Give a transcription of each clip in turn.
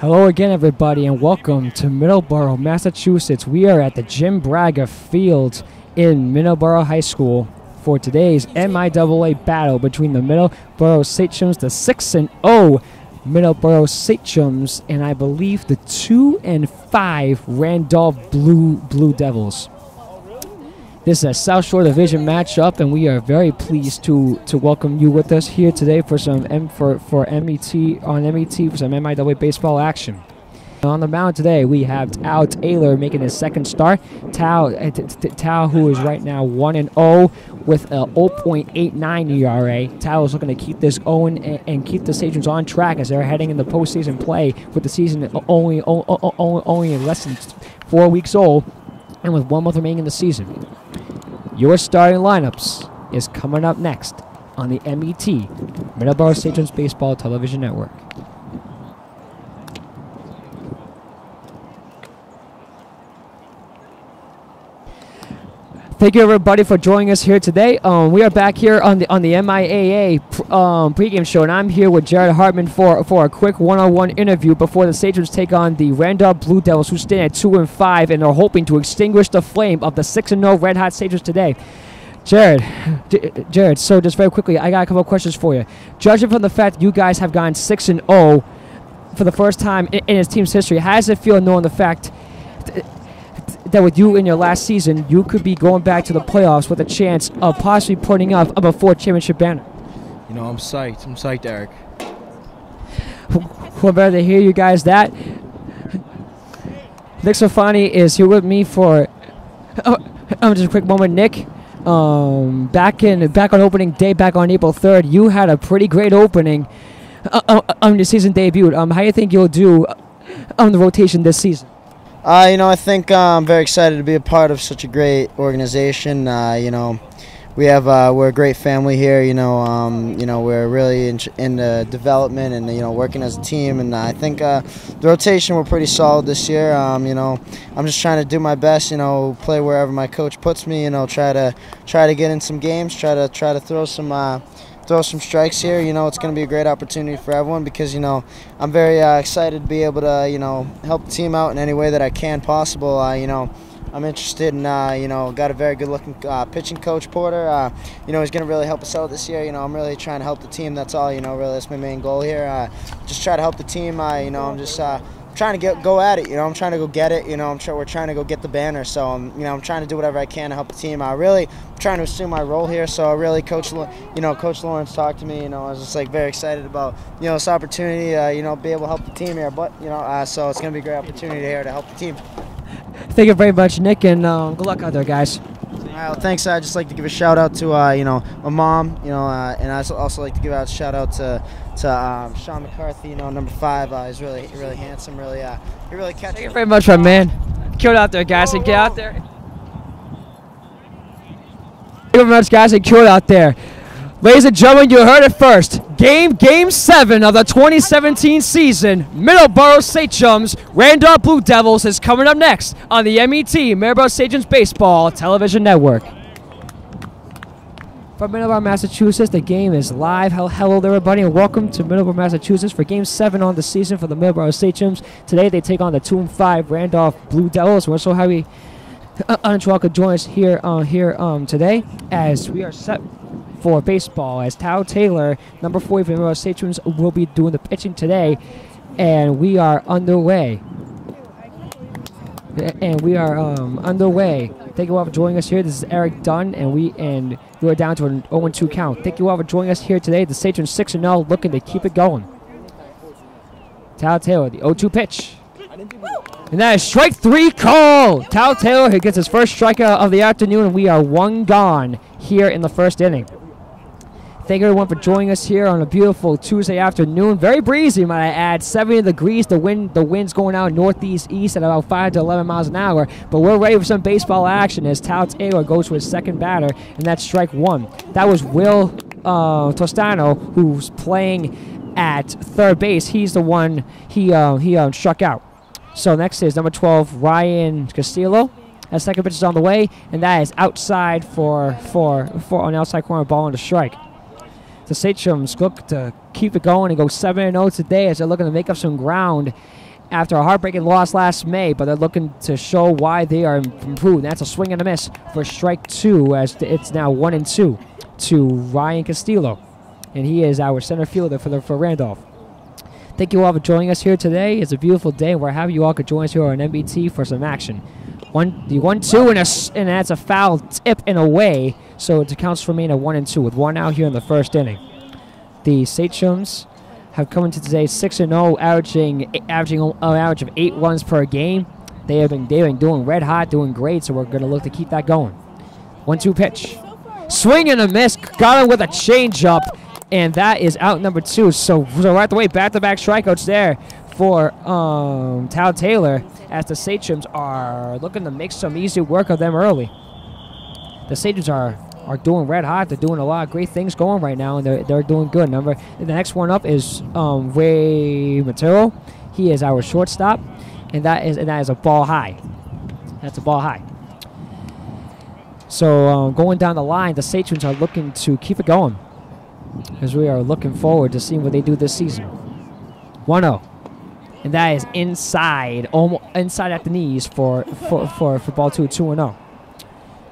Hello again, everybody, and welcome to Middleborough, Massachusetts. We are at the Jim Braga Field in Middleborough High School for today's MIAA battle between the Middleborough Sachems, the 6-0 Middleborough Sachems, and I believe the 2-5 Randolph Blue Devils. This is a South Shore Division matchup, and we are very pleased to welcome you with us here today for some MET for some MIAA baseball action. On the mound today, we have Tao Taylor making his second start. Tao, who is right now 1-0 with a 0.89 ERA. Tao is looking to keep this going and keep the Sachems on track as they're heading into postseason play with the season only less than 4 weeks old and with 1 month remaining in the season. Your starting lineups is coming up next on the MET, Middleborough Sachems Baseball Television Network. Thank you, everybody, for joining us here today. We are back here on the MIAA pregame show, and I'm here with Jared Hartman for a quick one-on-one interview before the Sachems take on the Randolph Blue Devils, who stand at 2-5 and are hoping to extinguish the flame of the 6-0 Red Hot Sachems today. Jared, so just very quickly, I got a couple of questions for you. Judging from the fact that you guys have gone 6-0 for the first time in his team's history, how does it feel knowing the fact that with you in your last season, you could be going back to the playoffs with a chance of possibly putting up a 4th championship banner? You know, I'm psyched. I'm psyched, Eric. Well, better to hear you guys that. Nick Sofani is here with me for just a quick moment. Nick, back on opening day, back on April 3rd, you had a pretty great opening on your season debut. How do you think you'll do on the rotation this season? You know, I think I'm very excited to be a part of such a great organization. You know, we're a great family here. You know, we're really in the development and working as a team. And I think the rotation we're pretty solid this year. You know, I'm just trying to do my best. You know, play wherever my coach puts me. You know, try to get in some games. Try to throw some strikes here. You know, it's going to be a great opportunity for everyone because, you know, I'm very excited to be able to, help the team out in any way that I can possible. You know, I'm interested in, got a very good-looking pitching coach, Porter. You know, he's going to really help us out this year. You know, I'm really trying to help the team. That's all, really, that's my main goal here. Just try to help the team. You know, I'm just trying to go at it. You know, I'm trying to go get it. You know, we're trying to go get the banner. So, I'm trying to do whatever I can to help the team. Really trying to assume my role here. So, really, Coach Lawrence talked to me. You know, I was just very excited about this opportunity. Be able to help the team here. But so it's going to be a great opportunity here to help the team. Thank you very much, Nick, and good luck out there, guys. Well, thanks. I'd just like to give a shout out to my mom, and I'd also like to give a shout out to Sean McCarthy, number 5. He's really handsome, he really catches. Thank you very much, my man. Kill it out there, guys, and get out there. Thank you very much, guys, and kill it out there. Ladies and gentlemen, you heard it first. Game 7 of the 2017 season. Middleborough Sachems, Randolph Blue Devils is coming up next on the MET, Middleborough Sachems Baseball Television Network. From Middleborough, Massachusetts, the game is live. Hello there, everybody, and welcome to Middleborough, Massachusetts for Game 7 on the season for the Middleborough Sachems. Today, they take on the 2-5 Randolph Blue Devils. We're so happy Antoine could join us here today as we are set for baseball, as Tao Taylor, number 4 for the Middleborough Sachems, will be doing the pitching today, and we are underway. Thank you all for joining us here. This is Eric Dunn, and we are down to an 0-2 count. Thank you all for joining us here today. The Sachems 6-0, looking to keep it going. Tao Taylor, the 0-2 pitch. And that is strike 3 call. Tao Taylor, who gets his first strikeout of the afternoon, and we are 1 gone here in the first inning. Thank everyone for joining us here on a beautiful Tuesday afternoon. Very breezy, might I add. 70 degrees. The wind's going out northeast-east at about 5 to 11 miles an hour. But we're ready for some baseball action as Tao Taylor goes to his second batter, and that's strike 1. That was Will Tostano, who's playing at third base. He's the one he struck out. So next is number 12, Ryan Castillo. That second pitch is on the way, and that is outside for an outside corner ball on the strike. The Sachems look to keep it going and go 7-0 today as they're looking to make up some ground after a heartbreaking loss last May, but they're looking to show why they are improved. That's a swing and a miss for strike 2, as it's now 1-2 to Ryan Castillo, and he is our center fielder for Randolph. Thank you all for joining us here today. It's a beautiful day. We're happy you all could join us here on MBT for some action. The 1-2 and that's a foul tip and away, so it counts remain at 1-2 with 1 out here in the first inning. The Sachems have come into today 6-0, averaging an average of 8 runs per game. They've been doing red hot, doing great, so we're going to look to keep that going. 1-2 pitch. Swing and a miss. Got him with a changeup, and that is out number 2. So right away, back-to-back strikeouts there for Tal Taylor, as the Sachems are looking to make some easy work of them early. The Sachems are doing red hot. They're doing a lot of great things going right now, and they're doing good. The next one up is Ray Matero. He is our shortstop, and that is a ball high. That's a ball high. So going down the line, the Sachems are looking to keep it going, as we are looking forward to seeing what they do this season. 1-0. And that is inside, almost inside at the knees for ball 2, 2-0.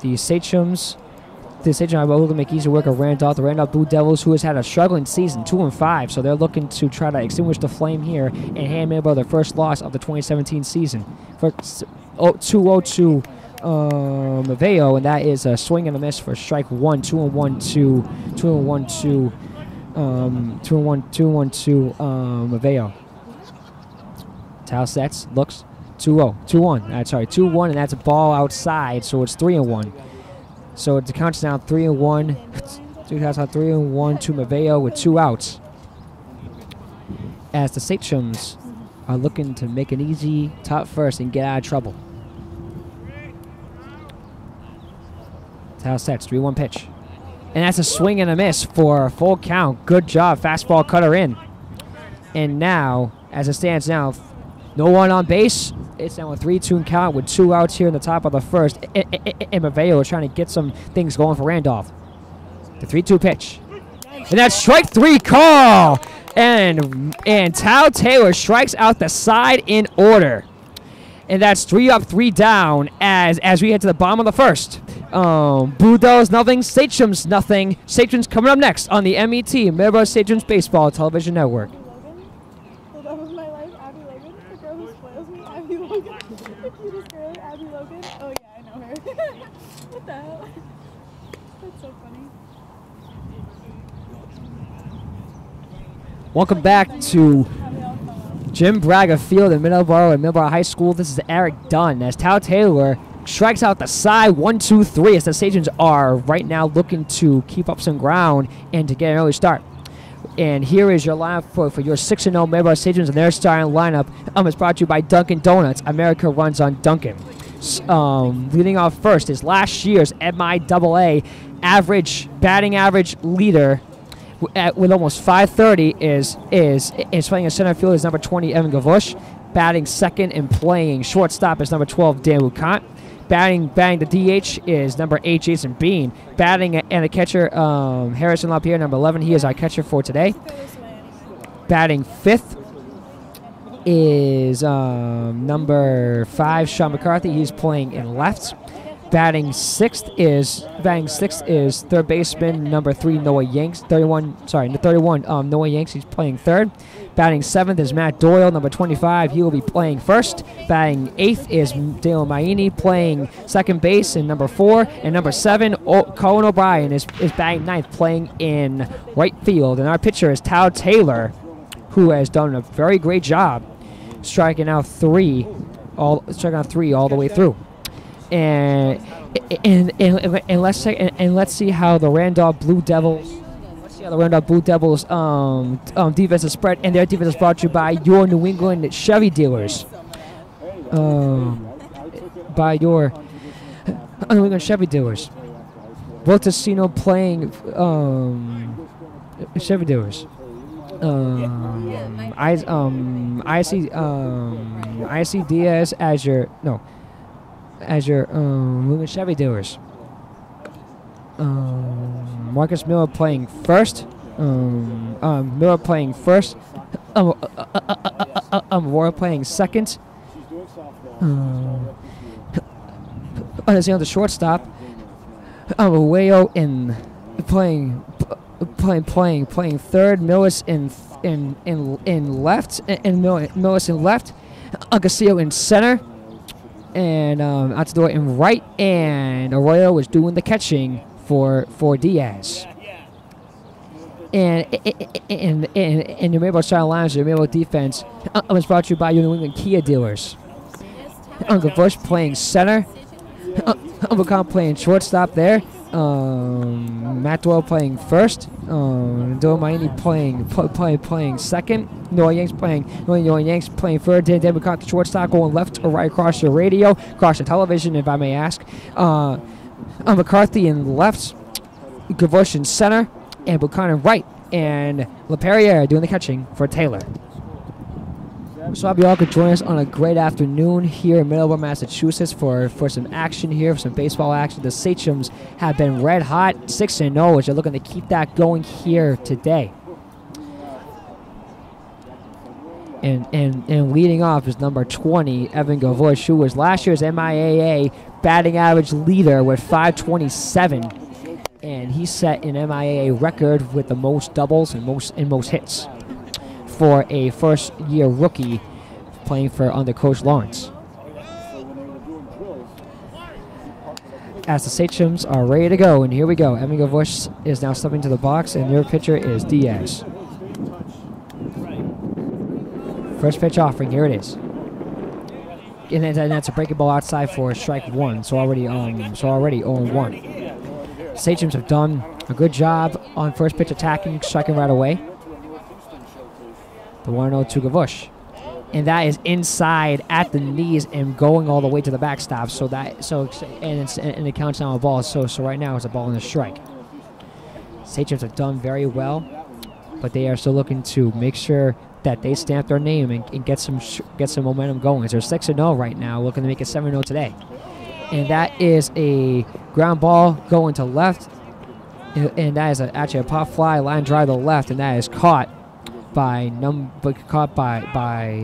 The Sachems are able to make easy work of Randolph. The Randolph Blue Devils, who has had a struggling season, 2-5, so they're looking to try to extinguish the flame here and hand Middleborough their first loss of the 2017 season. For 2-0 to Maveo, and that is a swing and a miss for strike 1. 2-1 to Maveo. Tal sets, looks, 2-0, 2-1. Sorry, 2-1, and that's a ball outside, so it's 3-1. So the count's now 3-1. Two counts on 3-1 to Maveo with 2 outs, as the Sachems are looking to make an easy top first and get out of trouble. Tal sets, 3-1 pitch. And that's a swing and a miss for a full count. Good job. Fastball cutter in. And now, as it stands now, no one on base. It's now a 3-2 count with 2 outs here in the top of the first. And Maveo is trying to get some things going for Randolph. The 3-2 pitch. And that's strike 3 call. And Tal Taylor strikes out the side in order. And that's 3 up, 3 down as we head to the bottom of the first. Blue Devils nothing, Sachems nothing. Sachems coming up next on the MET, Middleborough Sachems Baseball Television Network. The love of my life, Abby Logan. The girl who spoils me, Abby Logan. The cutest girl, Abby Logan. Oh yeah, I know her. What the hell? That's so funny. Welcome back to Jim Braga Field in Middleborough and Middleborough High School. This is Eric Dunn as Tal Taylor strikes out the side. 1-2-3 as the Sachems are right now looking to keep up some ground and to get an early start. And here is your lineup for your 6-0 Middleborough Sachems, and their starting lineup is brought to you by Dunkin' Donuts. America runs on Dunkin'. Leading off first is last year's MIAA batting average leader with almost 530 is playing a center field is number 20 Evan Gavush. Batting second and playing shortstop is number 12 Dan Lucant. Batting the DH is number 8 Jason Bean. Batting and the catcher Harrison LaPierre, number 11. He is our catcher for today. Batting fifth is number 5 Sean McCarthy. He's playing in left. Batting sixth is third baseman number 3 Noah Yanks. 31 Noah Yanks. He's playing third. Batting seventh is Matt Doyle, number 25. He will be playing first. Batting eighth is Dale Maini playing second base in number 4. And number 7, Colin O'Brien is batting ninth, playing in right field. And our pitcher is Tal Taylor, who has done a very great job striking out three all the way through. And let's see how the Randolph Blue Devils. Defense is spread, and their defense is brought to you by your New England Chevy dealers. By your New England Chevy dealers. Voltesino playing Chevy dealers. I see Diaz as your New England Chevy dealers. Marcus Miller playing first. Aurora playing second. Let's see on the shortstop. Wayo in playing third. Millis in left, and Millis in left. Agasio in center, and out the door in right. And Arroyo was doing the catching for Diaz. And your Maple Style Lions, your Maple defense was brought to you by your New England Kia dealers. Uncle Bush playing center. Uncle Khan playing shortstop there. Matt Doyle playing first. Doyle Miami playing second. Noah Yanks playing third. Dan McCart, the shortstop, going left or right across your radio, across the television, if I may ask. McCarthy in left. Gavush in center. And Buchanan right, and LaPerriere doing the catching for Taylor. So I hope you all could join us on a great afternoon here in Middleborough, Massachusetts for some action here, for some baseball action. The Sachems have been red hot, 6-0, as they're looking to keep that going here today. And leading off is number 20, Evan Gavush, who was last year's MIAA batting average leader with .527. And he set an MIAA record with the most doubles and most hits for a first-year rookie playing for under Coach Lawrence. As the Sachems are ready to go, and here we go. Evan Gavush is now stepping to the box, and your pitcher is Diaz. First pitch offering, here it is. And that's a breaking ball outside for strike one. So already 0-1. Sachems have done a good job on first pitch attacking, striking right away. The 1-0 to Gavush. And that is inside at the knees and going all the way to the backstop. And it counts down a ball. So right now it's a ball and a strike. Sachems have done very well, but they are still looking to make sure that they stamp their name and get some momentum going. They're 6-0 right now, looking to make it 7-0 today. And that is a ground ball going to left. And that is actually a pop fly, line drive to the left, and that is caught by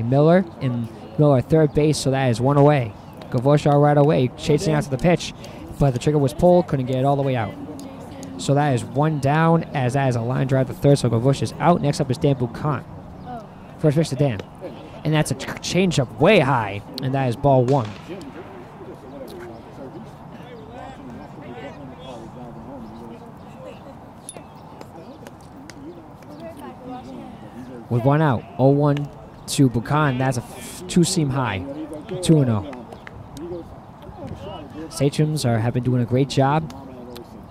Miller. And Miller at third base, so that is one away. Gavush right away, chasing after the pitch, but the trigger was pulled, couldn't get it all the way out. So that is one down, as that is a line drive to third, so Gavush is out. Next up is Dan Buchan. First pitch to Dan. And that's a changeup way high, and that is ball one. With one out, 0-1 to Buchan. That's a two-seam high, 2-0. Sachems have been doing a great job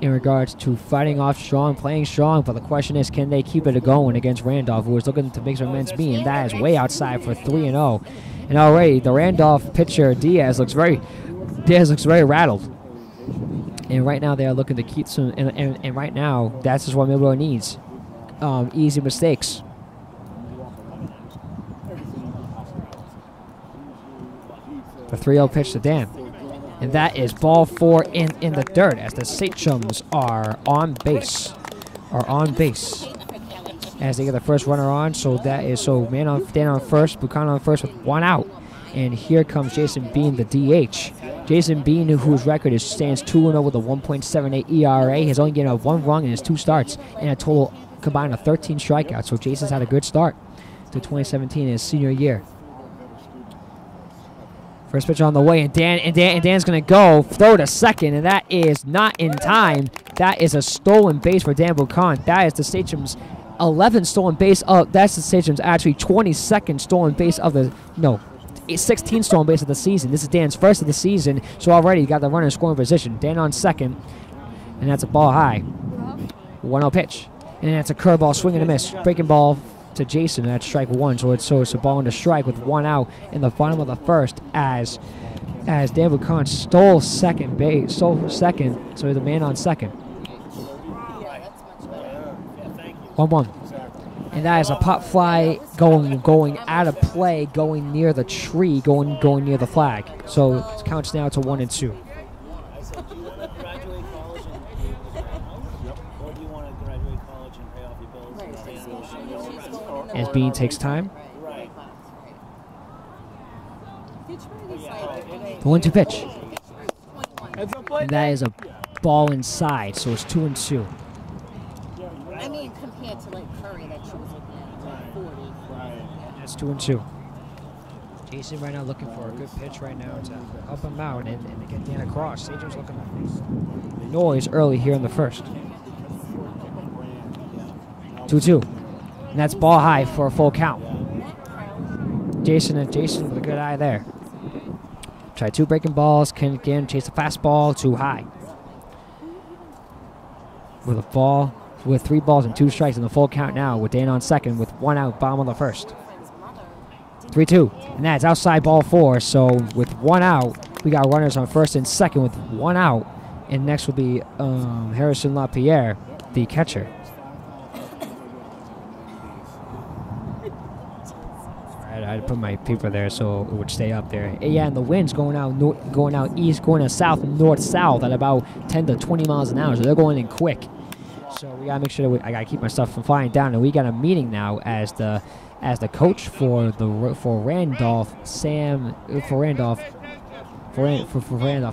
in regards to fighting off strong, playing strong, but the question is, can they keep it going against Randolph, who is looking to make some amends meet, and that is way outside for 3-0. And already the Randolph pitcher Diaz looks very rattled. And right now they are looking to keep some, and right now that's just what Middleborough needs. Easy mistakes. The 3-0 pitch to Dan. And that is ball four in the dirt as the Sachems are on base. As they get the first runner on. So that is Dan on first, Buchanan on first with one out. And here comes Jason Bean, the DH. Jason Bean, whose record stands 2-0 with a 1.78 ERA, has only given up one run in his 2 starts and a total combined of 13 strikeouts. So Jason's had a good start to 2017 in his senior year. First pitch on the way, and Dan's going to go throw to second, and that is not in time. That is a stolen base for Dan Buchan. That is the Sachems' 11th stolen base. That's the Sachems' actually 22nd stolen base of the 16th stolen base of the season. This is Dan's first of the season, so already got the runner in scoring position. Dan on second, and that's a ball high. 1-0 pitch, and that's a curveball, swing and a miss, breaking ball to Jason. That's strike one. So it's a ball into strike with one out in the bottom of the first as Dan Buchan stole second. So the man on second. 1-1. And that is a pop fly going out of play, going near the tree, going near the flag. So it counts now to 1-2. As Bean takes time. The 1-2 pitch. And that is a ball inside, so it's 2-2. I mean, compared to like Curry that she was looking at like 40. That's 2-2. Jason right now looking for a good pitch right now to help him out and to get Dan across. Sagem's looking at noise early here in the first. 2-2. And that's ball high for a full count. Jason with a good eye there. Try 2 breaking balls, can again chase the fastball too high. With 3 balls and 2 strikes in the full count now with Dan on second with 1 out, bottom of the first. 3-2, and that's outside ball 4. So with 1 out, we got runners on first and second with 1 out, and next will be Harrison LaPierre, the catcher. I had to put my paper there so it would stay up there. Yeah, and the wind's going out east, going out south, north-south at about 10 to 20 miles an hour, so they're going in quick. So we gotta make sure that I gotta keep my stuff from flying down. And we got a meeting now as the coach for Randolph,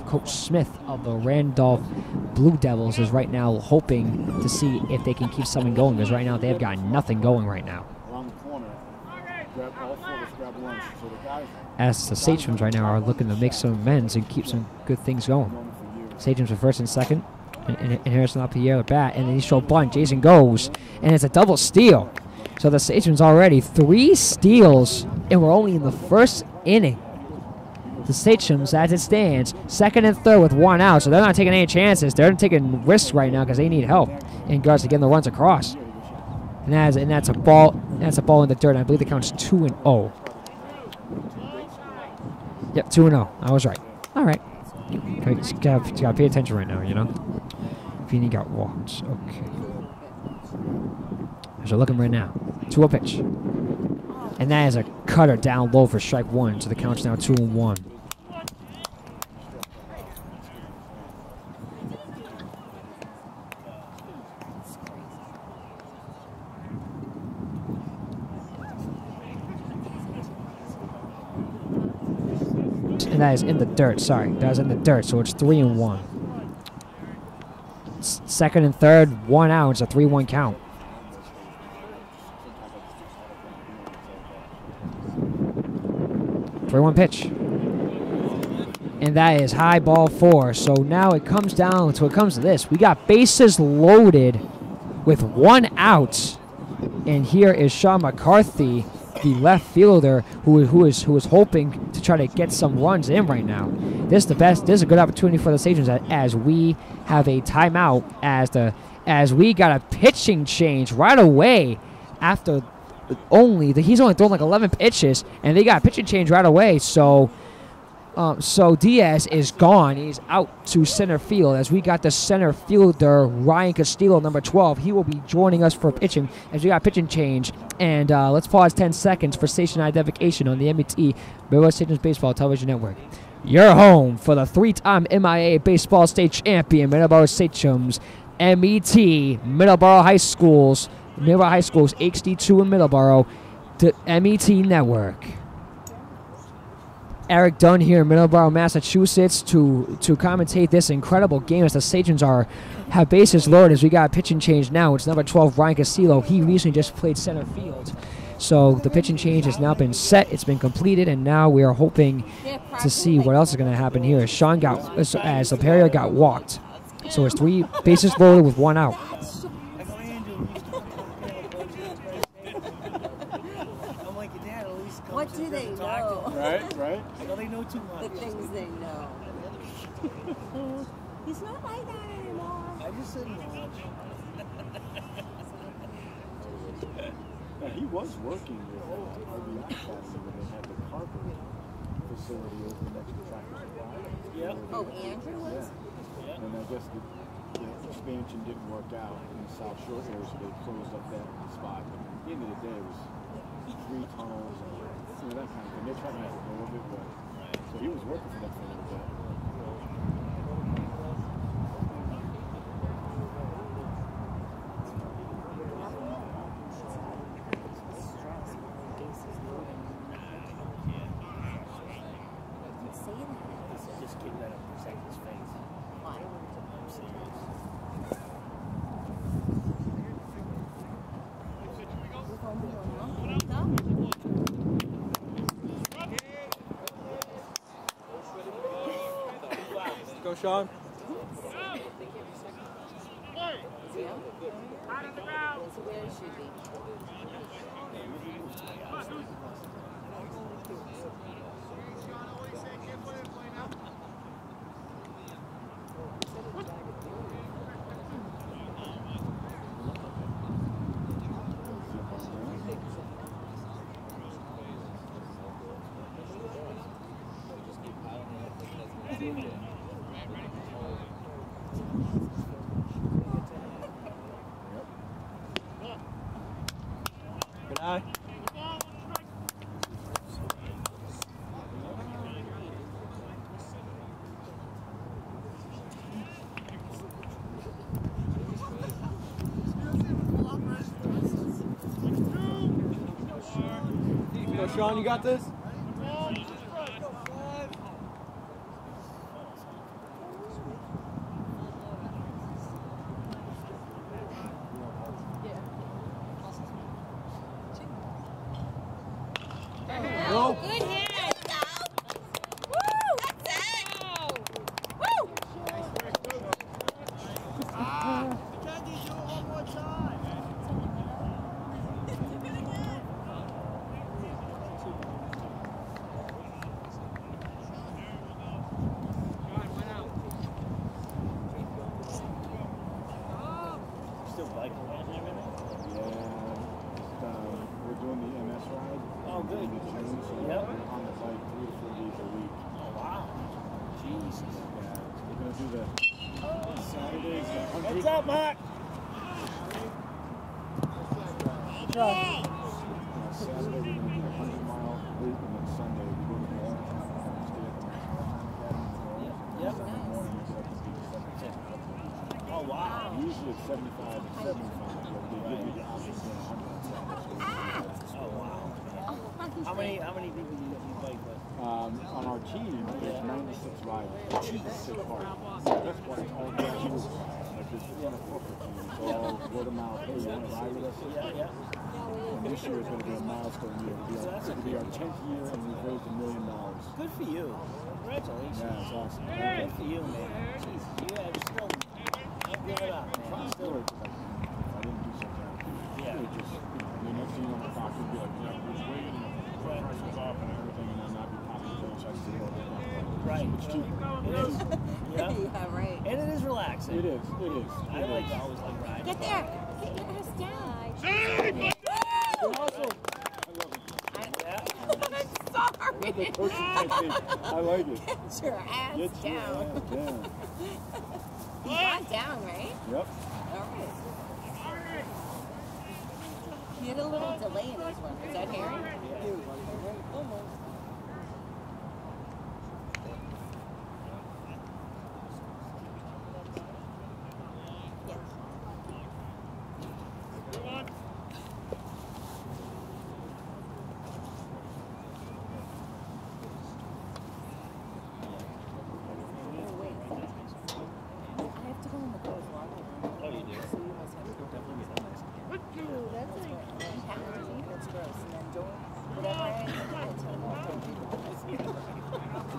Coach Smith of the Randolph Blue Devils is right now hoping to see if they can keep something going, because right now they've got nothing going right now. As the Sachems right now are looking to make some amends and keep some good things going. Sachems are first and second, and Harrison LaPierre at bat, and then he show bunt. Jason goes, and it's a double steal. So the Sachems already 3 steals, and we're only in the first inning. The Sachems, as it stands, second and third with 1 out, so they're not taking any chances. They're taking risks right now because they need help in regards to getting the runs across. And that's a ball. That's a ball in the dirt. I believe the count's 2-0. Yep, 2-0. I was right. All right. You gotta pay attention right now, you know. Feeney got walked. Okay. So looking right now. 2-0 pitch. And that is a cutter down low for strike 1. So the count's now 2-1. And that is in the dirt. Sorry, that was in the dirt. So it's 3-1. Second and third, 1 out. It's a 3-1 count. Three-one pitch. And that is high ball 4. So now it comes down to this. We got bases loaded with 1 out. And here is Sean McCarthy, the left fielder, who is hoping to try to get some runs in right now. This is a good opportunity for the Sachems as we have a timeout as we got a pitching change right away after he's only thrown like 11 pitches, and they got a pitching change right away. So Diaz is gone. He's out to center field as we got the center fielder Ryan Castillo, number 12. He will be joining us for pitching as we got a pitching change. And let's pause 10 seconds for station identification on the MET Middleborough Sachems Baseball Television Network. Your home for the 3-time MIA Baseball State Champion Middleborough Sachems, MET Middleborough High Schools HD2 in Middleborough, the MET Network. Eric Dunn here in Middleborough, Massachusetts to commentate this incredible game as the Sachems have bases loaded as we got a pitching change now. It's number 12, Ryan Castillo. He recently just played center field. So the pitching change has now been set. It's been completed, and now we are hoping to see what else is going to happen here. As LaPierre got walked. So it's 3 bases loaded with 1 out. What do they know? Right. Well, they know too much. The things they know. He's not like that anymore. I just said no. He was working with RBI Academy when they had the carpet facility over next to Tractor Supply. Yeah. Oh, Andrew was? Yeah. And I guess the expansion didn't work out in the South Shore area, so they closed up that spot. But at the end of the day, it was 3 tunnels and that kind of thing. They're trying to have a little bit, but so he was working for them for a little bit. Sean. That's where it should be. Good eye. Go, Sean, you got this? Go. Good hit. Woo! That's it. Woo! Still biking around and everything? Yeah, we're doing the MS ride. Oh, good. In June, so Yep. we're on the bike 3 to 4 days a week. Oh, wow. Jesus. Yeah, we're gonna do the Saturdays, the 100. Heads up, Mark. Saturday we're gonna do the 100-mile route, and then Sunday we go to the Orange Mountain, stay at the Marathon Academy. Yep. Sunday morning we get up to do the 75. Oh, wow. Usually it's 75 and 75, but they give you the option to go 100. Oh, wow. How many people do you bike with? On our team, there's 96 riders. It's hard. That's why it's all grassroots. Like this is not a corporate team. It's all word of mouth. Hey, you want to ride with us? Yeah. And this year is going to be a milestone year. It'll be our 10th year, and we've raised $1 million. Good for you. Congratulations. Yeah, it's awesome. Good for you, man. Jeez, you have still don't give it up, man. Still, I didn't do something. Yeah. It just, the next thing you know, the doctor would be like, yeah, we're just waiting, the blood pressure's up and everything, and then I'd be popping pills. I could do all that. Right. It's cheaper. It is. Yeah. Yeah, right. And it is relaxing. It is. It is. I like to always like riding. Get there. Get your ass down. Awesome. Yeah. I'm sorry. The coaching technique. I like it. Get your ass Get your down. ass down. You got down, right? Yep. All right. He had a little delay in his one. Is that Harry? Yes. Oh, wait. I have to go in the boys' locker room. Oh, you do? So you must have to go down. Ooh, that's like packaging. That's gross. And then don't whatever I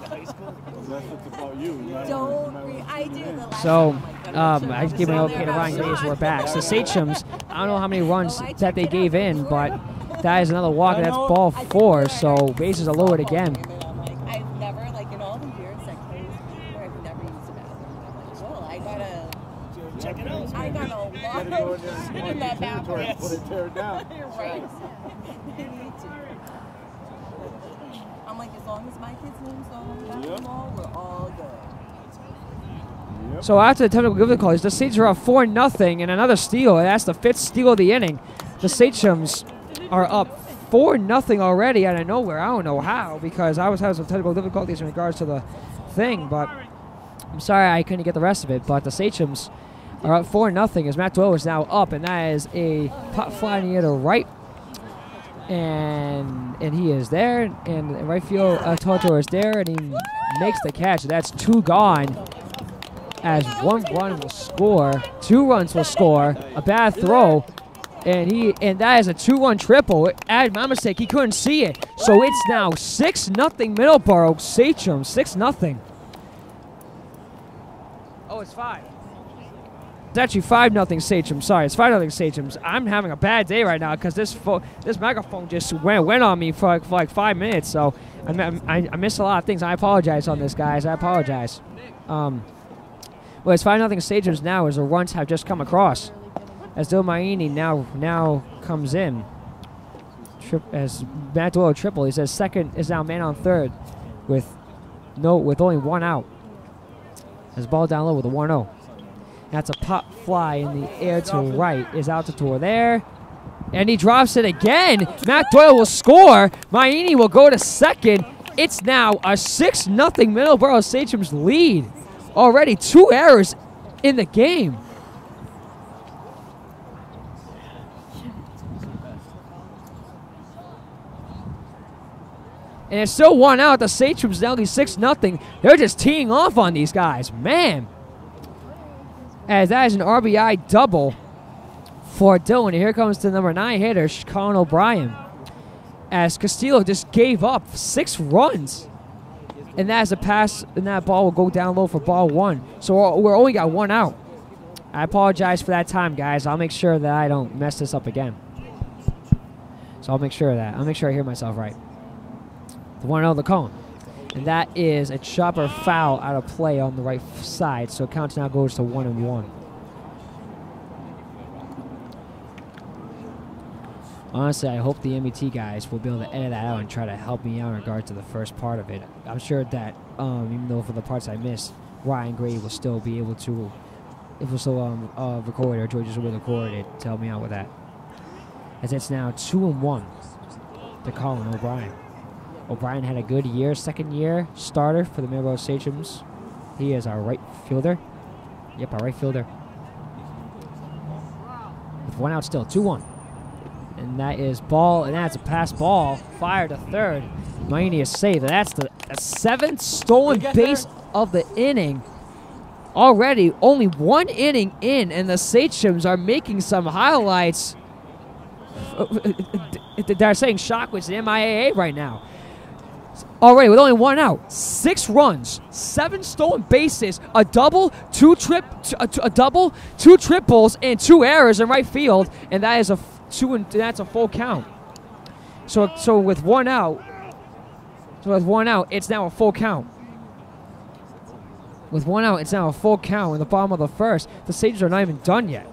High school? That's what's about you. You might don't. wanna- you might I wanna do tune in. the last So, time, I'm I just gave an okay to Ryan Graves. We're back. So Sachems, I don't know how many runs that they gave in, but that is another walk, and that's ball 4. So bases are lowered again. I've never, like, in all the years that Chloe's been here, I've never used a bathroom. And I'm like, well, I gotta Check it out. I got a lot Gotta go in there of and shit in that territory bathroom. and put it, tear it down. You're right. You need to. I'm like, as long as my kids' names don't on the bathroom wall, we're all good. Yep. So after the technical difficulties, the Saints are up 4-0 and another steal, and that's the 5th steal of the inning. The Sachems are up 4-0 already out of nowhere. I don't know how, because I was having some technical difficulties in regards to the thing, but I'm sorry I couldn't get the rest of it. But the Sachems are up 4-0 as Matt Doyle is now up, and that is a pop fly near the right. And he is there, and right field Toto is there, and he makes the catch. That's 2 gone. As 1 run will score, 2 runs will score, a bad throw, and that is a 2-run triple. My mistake, he couldn't see it. So it's now 6-0 Middleborough, Sachem, 6-0. it's 5. It's actually 5-0 Sachem. Sorry, it's 5-0 Sachems. I'm having a bad day right now because this microphone just went on me for like 5 minutes. So I missed a lot of things. I apologize on this, guys. I apologize. Well, it's 5-0 Sachems now as the runs have just come across. As Domaini now comes in. As Matt Doyle triple, he says second is now man on third with only 1 out. As ball down low with a 1-0. That's a pop fly in the air to right. Is out the tour there. And he drops it again. Matt Doyle will score. Maini will go to second. It's now a 6-0 Middleborough Sachem's lead. Already 2 errors in the game. And it's still 1 out. The Sachems now lead 6-0. They're just teeing off on these guys. Man. As that is an RBI double for Dylan. And here comes the number 9 hitter, Colin O'Brien. As Castillo just gave up 6 runs. And that is a pass, and that ball will go down low for ball 1. So we're only got 1 out. I apologize for that time, guys. I'll make sure that I don't mess this up again. So I'll make sure of that. I'll make sure I hear myself right. The 1-0 the Colin. And that is a chopper foul out of play on the right side. So count now goes to 1-1. Honestly, I hope the MET guys will be able to edit that out and try to help me out in regard to the first part of it. I'm sure that even though for the parts I missed, Ryan Gray will still be able to, if we're still record it, or George will record it to help me out with that. As it's now 2-1 to Colin O'Brien. O'Brien had a good year, second year starter for the Middleborough Sachems. He is our right fielder. Yep, our right fielder. With 1 out still, 2-1. And that is ball, and that's a pass ball. Fire to third. Maini is saved. That's the 7th stolen base of the inning. Already, only 1 inning in, and the Sachems are making some highlights. They're saying Shockway's the MIAA right now. Already with only 1 out, 6 runs, 7 stolen bases, a double, 2 triples, and 2 errors in right field, and that is that's a full count. So with 1 out, it's now a full count. With 1 out, it's now a full count in the bottom of the first. The Sages are not even done yet.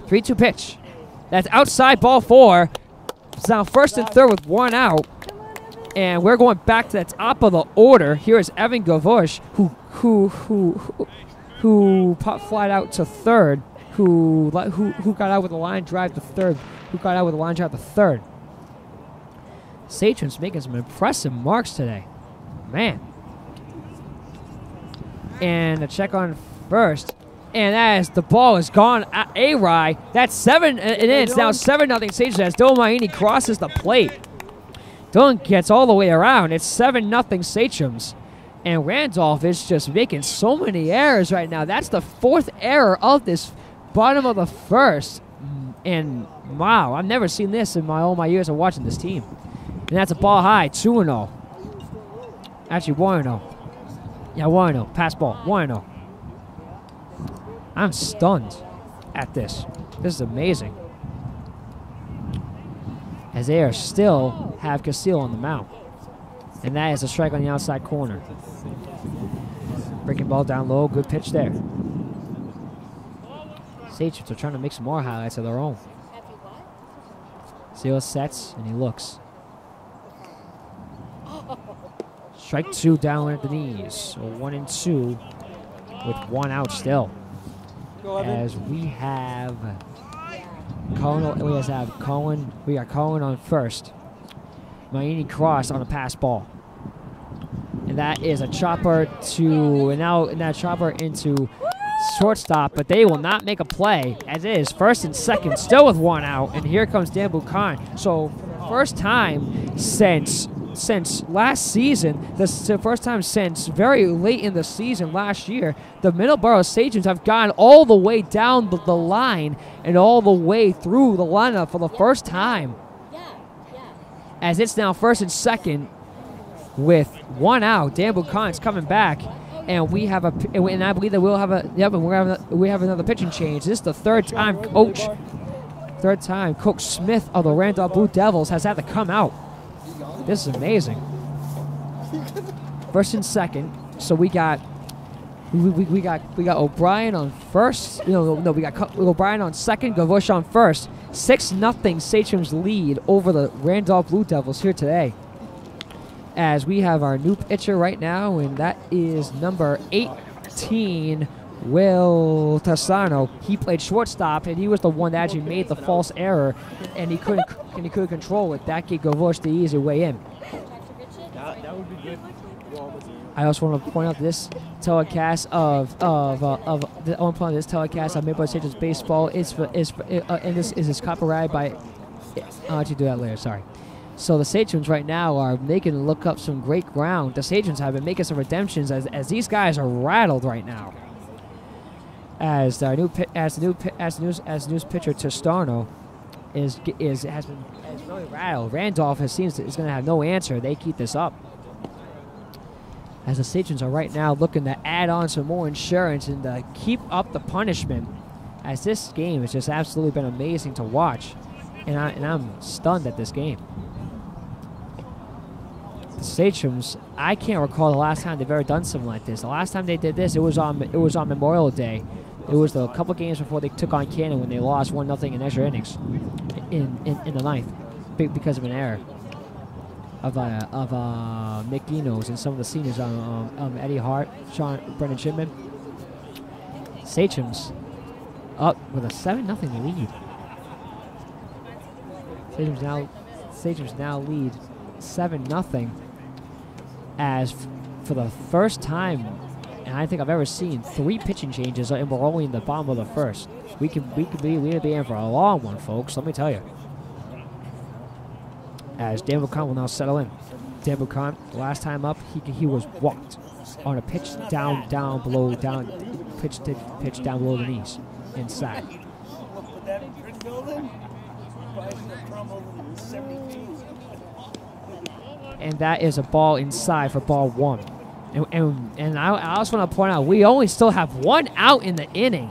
3-2 pitch. That's outside ball 4. It's now first and third with 1 out. And we're going back to the top of the order. Here is Evan Gavush, who pop flied out to third, who got out with a line drive to third, Sachems making some impressive marks today. Man. And a check on first. And as the ball is gone at A-Rye, that's 7, and it's now 7-0 Sachems as Dylan Maini crosses the plate. Dylan gets all the way around. It's 7-0 Sachems. And Randolph is just making so many errors right now. That's the 4th error of this bottom of the first. And wow, I've never seen this in all my years of watching this team. And that's a ball high, 2-0. Actually, 1-0. Yeah, 1-0. Pass ball, 1-0. I'm stunned at this. This is amazing. As they are still have Castillo on the mound. And that is a strike on the outside corner. Breaking ball down low, good pitch there. Sachems are trying to make some more highlights of their own. Castillo sets and he looks. Strike 2 down at the knees. So 1-2 with 1 out still. As we have Colin, we got Colin on first. Maini cross on a pass ball. And that is a chopper to, and now that chopper into shortstop, but they will not make a play as it is first and second, still with 1 out. And here comes Dan Buchan. So for the first time since last season, the first time since very late in the season last year, the Middleborough Sachems have gone all the way down the line and all the way through the lineup for the first time. As it's now first and second with 1 out. Dan Buchan's coming back. And we have and I believe that we'll have we have another pitching change. This is the third time Coach Smith of the Randolph Blue Devils has had to come out. This is amazing. First and second, so we got O'Brien on first. No, we got O'Brien on second, Gavush on first. 6-0 Sachems lead over the Randolph Blue Devils here today. As we have our new pitcher right now, and that is number 18, Will Tassano. He played shortstop, and he was the one that actually made the false error, and he couldn't control it. That gave Gavush the easy way in. That would be good. I also want to point out this telecast of Middleborough Sachems baseball and this is copyrighted by. I'll let you do that later. Sorry. So the Sachems right now are making look up some great ground. The Sachems have been making some redemptions as these guys are rattled right now. As our new pitcher Tostano has really rattled. Randolph is going to have no answer. They keep this up. As the Sachems are right now looking to add on some more insurance and to keep up the punishment. As this game has just absolutely been amazing to watch, and I'm stunned at this game. The Sachems, I can't recall the last time they've ever done something like this. The last time they did this, it was on Memorial Day. It was a couple games before they took on Cannon when they lost 1-0 in extra innings in the ninth because of an error of Nick Dinos and some of the seniors Eddie Hart, Brendan Shipman. Sachems up with a 7-0 lead. Sachems now lead 7-0. As for the first time, and I think I've ever seen, 3 pitching changes, and we're only in the bottom of the first. We could be in for a long one, folks. Let me tell you. As Dan Buchan will now settle in. Dan Buchan, last time up, he was walked on a pitch down below the knees inside. And that is a ball inside for ball 1. And I also want to point out, we only still have 1 out in the inning.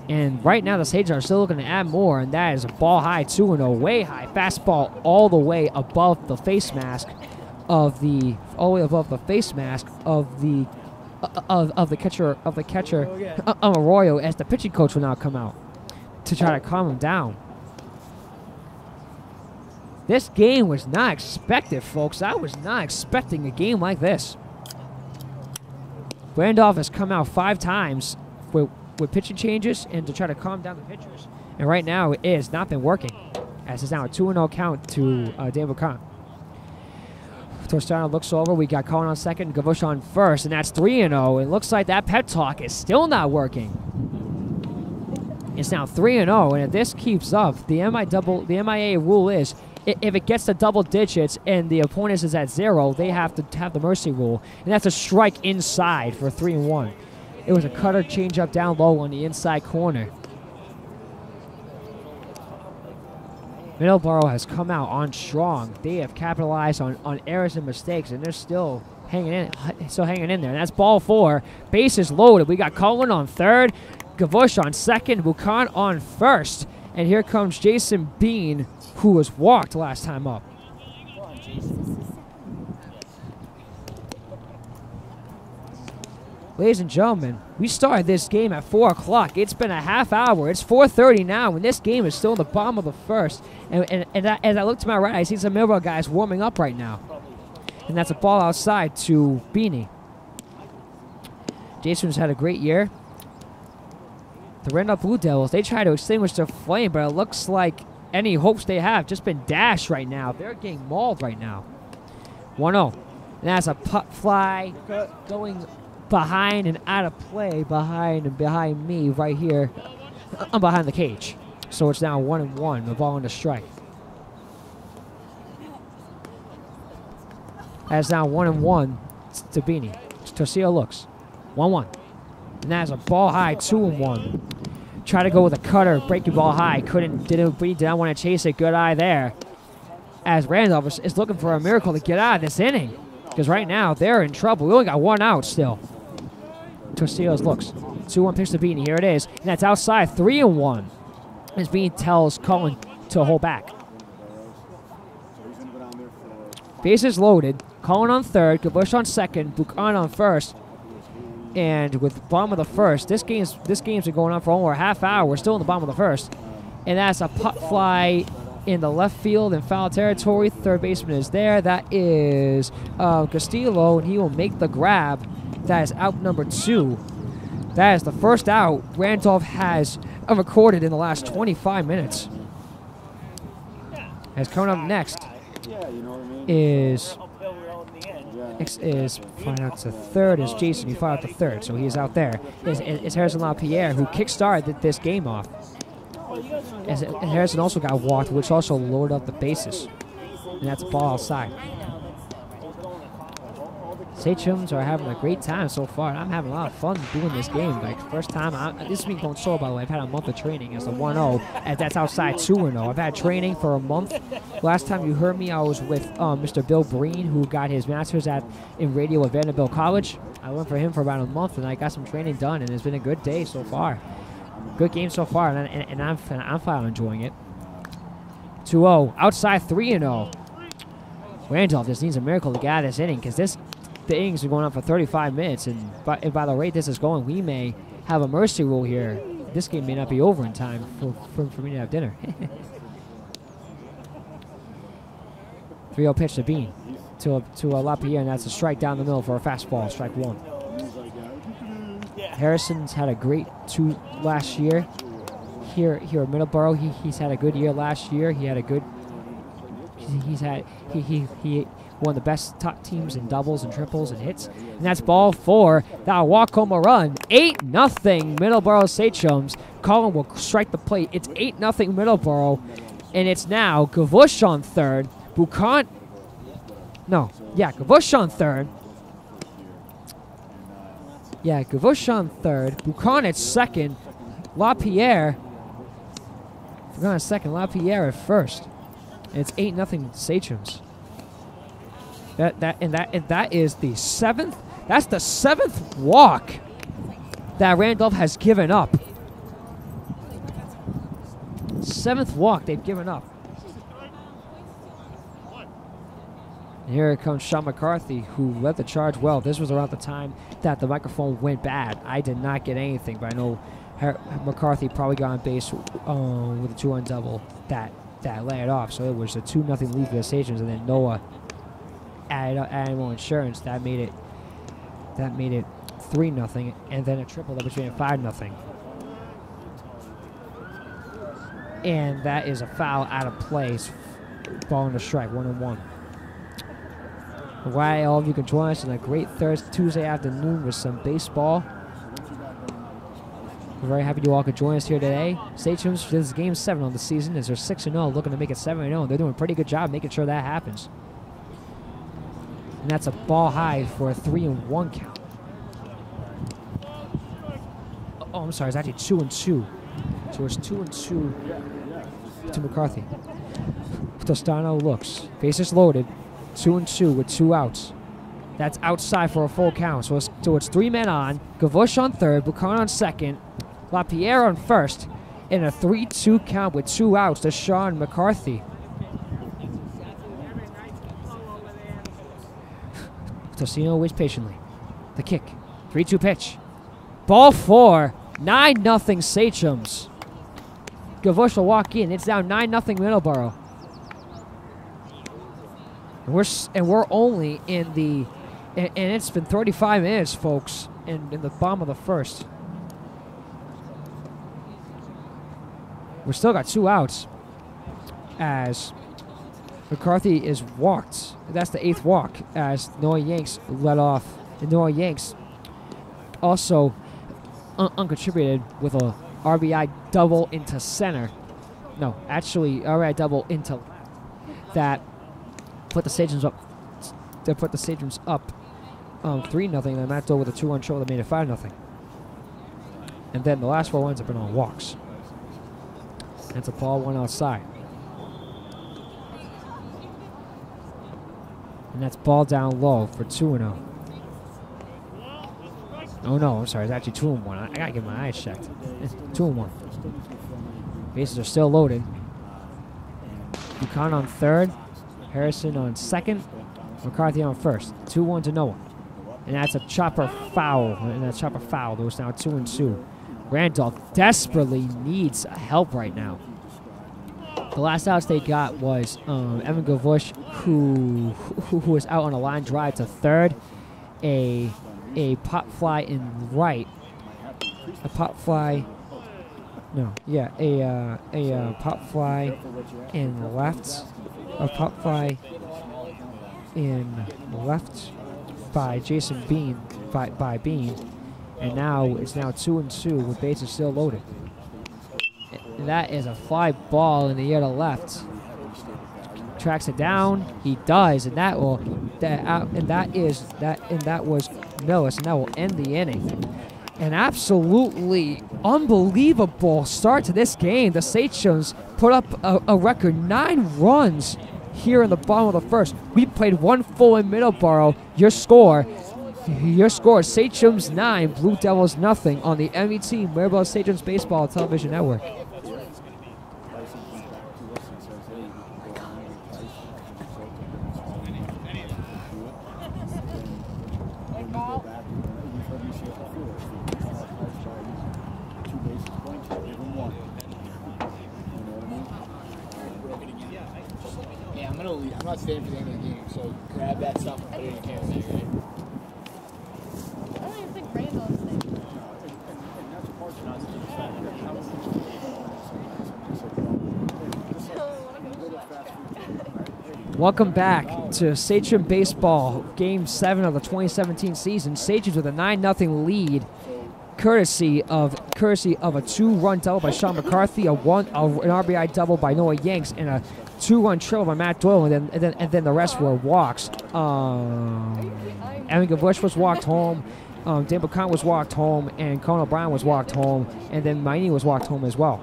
And right now the Sages are still looking to add more, and that is a ball high 2-0, way high fastball all the way above the face mask of the catcher Arroyo, as the pitching coach will now come out to try to calm him down. This game was not expected, folks. I was not expecting a game like this. Randolph has come out 5 times with pitching changes and to try to calm down the pitchers. And right now it has not been working, as it's now a 2-0 count to Dan Buchan. Tostano looks over. We got Colin on second, Gavush on first, and that's 3-0. It looks like that pep talk is still not working. It's now 3-0, and if this keeps up, the MIA rule is if it gets to double digits and the opponent is at 0, they have to have the mercy rule, and that's a strike inside for 3-1. It was a cutter change up down low on the inside corner. Middleborough has come out on strong. They have capitalized on errors and mistakes, and they're still hanging in there. And that's ball 4. Bases loaded. We got Cullen on third, Gavush on second, Buchan on first. And here comes Jason Bean, who was walked last time up. Ladies and gentlemen, we started this game at 4 o'clock. It's been a half hour. It's 4:30 now, and this game is still in the bottom of the first. And as I look to my right, I see some Middleborough guys warming up right now. And that's a ball outside to Beanie. Jason's had a great year. The Randolph Blue Devils, they try to extinguish their flame, but it looks like any hopes they have just been dashed right now. They're getting mauled right now. 1-0. And that's a putt fly going behind and out of play behind me right here. I'm behind the cage. So it's now 1-1, the ball on the strike. That's now 1-1 to Beanie. Torcio looks. 1-1. And that's a ball high, 2-1. Try to go with a cutter, breaking ball high. Did not want to chase it. Good eye there. As Randolph is looking for a miracle to get out of this inning. Because right now, they're in trouble. We only got 1 out still. Tostillo's looks. 2-1 pitch to Bean. Here it is. And that's outside. 3-1. As Bean tells Cullen to hold back. Bases loaded. Cullen on third. Gabush on second. Buchan on first. And with bottom of the first, this game's been going on for over a half hour. We're still in the bottom of the first. And that's a pop fly in the left field in foul territory. Third baseman is there. That is Castillo, and he will make the grab. That is out number 2. That is the first out Randolph has recorded in the last 25 minutes. As coming up next is flying out to third is Jason. He flies out to third, so he is out there. Is Harrison LaPierre, who kickstarted this game off. And Harrison also got walked, which also lowered up the bases. And that's a ball outside. Sachems are having a great time so far. I'm having a lot of fun doing this game. Like, first time, this has been going solo, by the way. I've had a month of training as a 1-0, and that's outside 2-0. I've had training for a month. Last time you heard me, I was with Mr. Bill Breen, who got his master's in radio at Vanderbilt College. I went for him for about a month, and I got some training done, and it's been a good day so far. Good game so far, and I'm finally enjoying it. 2-0, outside 3-0. Randolph just needs a miracle to get out of this inning, because the innings are going on for 35 minutes, and by the rate this is going, we may have a mercy rule here. This game may not be over in time for me to have dinner. 3-0 pitch to Bean to LaPierre, and that's a strike down the middle for a fastball, strike 1. Harrison's had a great 2 last year. Here at Middleborough, he's had a good year last year. He had a good. He one of the best top teams in doubles and triples and hits. And that's ball 4. That'll walk home a run. 8-0 Middleborough Sachems. Cullen will strike the plate. It's 8-0 Middleborough. And it's now Gavush on third. Gavush on third. Yeah, Gavush on third. Buchan at second. LaPierre. Forgot a second. LaPierre at first. And it's 8-0 Sachems. That is the 7th. That's the 7th walk that Randolph has given up. 7th walk they've given up. And here comes Sean McCarthy, who led the charge well. This was around the time that the microphone went bad. I did not get anything, but I know McCarthy probably got on base with a 2-run double that led it off. So it was a 2-0 lead for the Sachems, and then Noah added more insurance. That made it 3-0, and then a triple that was made it 5-0. And that is a foul out of place. Ball and a strike, 1-1. Why all of you can join us on a great Tuesday afternoon with some baseball. We're very happy you all could join us here today. Sachems, this is game 7 on the season, as they're 6-0, looking to make it 7-0. They're doing a pretty good job making sure that happens. And that's a ball high for a 3-1 count. Oh, I'm sorry, it's actually 2-2. So it's 2-2 to McCarthy. Tostano looks. Bases loaded. 2-2 with 2 outs. That's outside for a full count. So it's 3 men on. Gavush on third. Buchan on second. LaPierre on first. And a 3-2 count with 2 outs to Sean McCarthy. Tostino waits patiently. The kick. 3-2 pitch. Ball 4. 9-0 Sachems. Gavush will walk in. It's down 9-0 Middleborough. And we're only in the, and it's been 35 minutes, folks, in the bottom of the first. We still got 2 outs as McCarthy is walked. That's the 8th walk as Noah Yanks led off. And Noah Yanks also uncontributed with a RBI double into center. No, actually RBI double into left. That put the Sachems up. They put the Sachems up 3-0. And Matt Doe with a 2-1 show that made it 5-0. And then the last 4 runs have been on walks. That's a ball 1 outside. And that's ball down low for 2-0. Oh no, I'm sorry. It's actually 2-1. I gotta get my eyes checked. It's 2-1. Bases are still loaded. Buchanan on third, Harrison on second, McCarthy on first. 2-1 to Noah. And that's a chopper foul. And that chopper foul. Those now 2-2. Randolph desperately needs help right now. The last outs they got was Evan Gavush, who was out on a line drive to third. A pop fly in right. A pop fly. No, yeah, a pop fly in left. A pop fly in left by Jason Bean by Bean, and now it's 2-2 with bases still loaded. And that is a fly ball in the air to left. Tracks it down. He does, and that was Millis, and that will end the inning. An absolutely unbelievable start to this game. The Sachems put up a record 9 runs here in the bottom of the first. We played 1 full in Middleborough. Your score, Sachems 9, Blue Devils nothing on the MET Middleborough Sachems Baseball Television Network. I'm not staying for the end of the game, so grab that stuff and put it in your can. Right? I don't even think Randolph's there. Welcome back to Sachem Baseball, Game 7 of the 2017 season. Sachems with a 9-0 lead, courtesy of a 2-run double by Sean McCarthy, an RBI double by Noah Yanks, and a 2-run triple by Matt Doyle, and then the rest were walks. Evan Gavush was walked home, Dan Buchanan was walked home, and Conan O'Brien was walked home, and then Maini was walked home as well.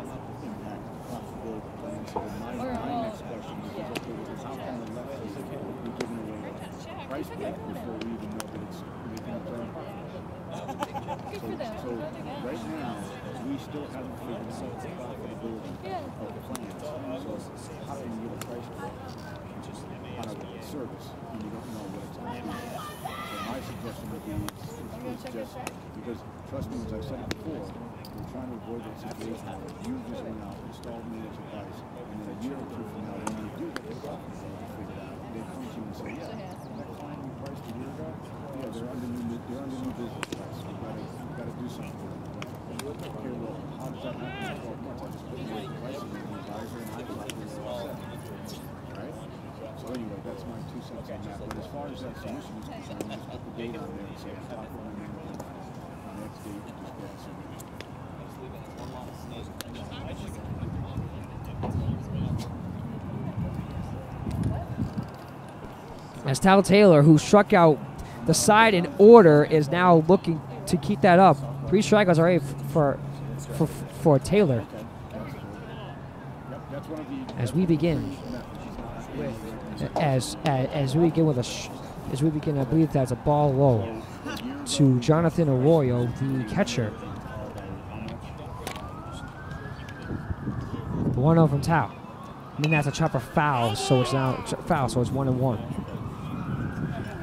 Because trust me, as I've said it before, we're trying to avoid that situation where you just went out, installed manager price, and then a year or two from now, when you do get this off, figure it out. They come to you and say, yeah, that client we priced a year ago, yeah, they're under new business price. We've got to do something. Okay, well, how does that happen in 12 months? I just put the price in the advisor and I got this all set. Right? So anyway, that's my 2 cents on that. But as far as that solution is concerned, just put the date on there and say, I'm talking to my manager. Next date, just get it submitted. As Tal Taylor, who struck out the side in order, is now looking to keep that up. 3 strikeouts already for Taylor. As we begin I believe that's a ball low to Jonathan Arroyo, the catcher. 1-0 from Tao. And then that's a chopper foul, so it's now foul, so it's 1-1.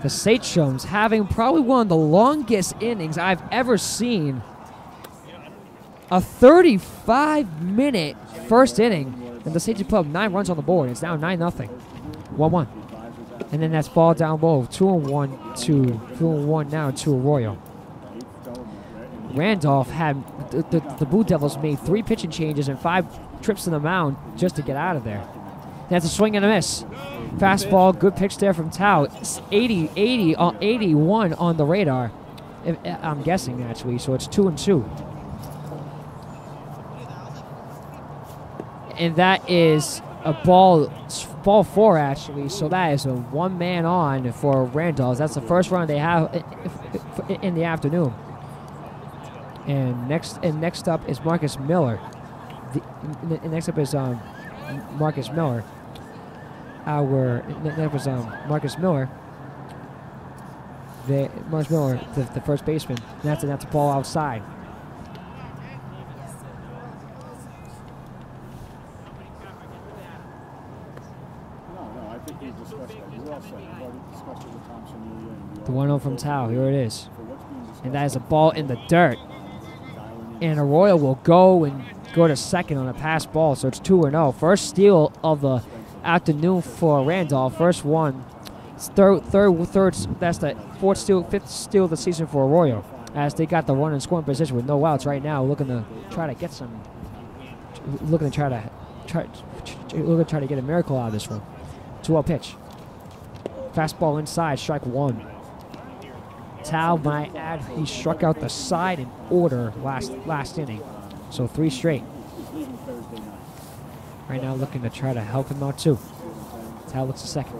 The Sachems having probably one of the longest innings I've ever seen. A 35-minute first inning, and the Sachems put up 9 runs on the board. It's now 9-0. 1-1. And then that's ball down low. 2-1 now to Arroyo. Randolph had the Blue Devils made 3 pitching changes and 5 trips to the mound just to get out of there. That's a swing and a miss. Fastball, good pitch there from Tao. 81 on the radar. I'm guessing actually, so it's 2-2. And that is a ball 4 actually, so that is a 1-man on for Randolph. That's the first run they have in the afternoon. And next up is Marcus Miller. Next up is Marcus Miller. Marcus Miller. Marsh Miller, the first baseman. And that's a ball outside. No, I think we discussed that. You're all set. We've already discussed it with Thompson. The 1-0 from Tao. Here it is. For what's being discussed, And that is a ball in the dirt. dialing in. And Arroyo will go to second on a pass ball. So it's 2-0. First steal of the afternoon for Randolph. First one. It's third. That's the fifth steal of the season for Arroyo. As they got the run and scoring position with no outs right now, looking to try to get a miracle out of this one. 2-0 pitch. Fastball inside, strike one. Tao, might add, he struck out the side in order last inning. So 3 straight. Right now looking to try to help him out too. Tao looks a second.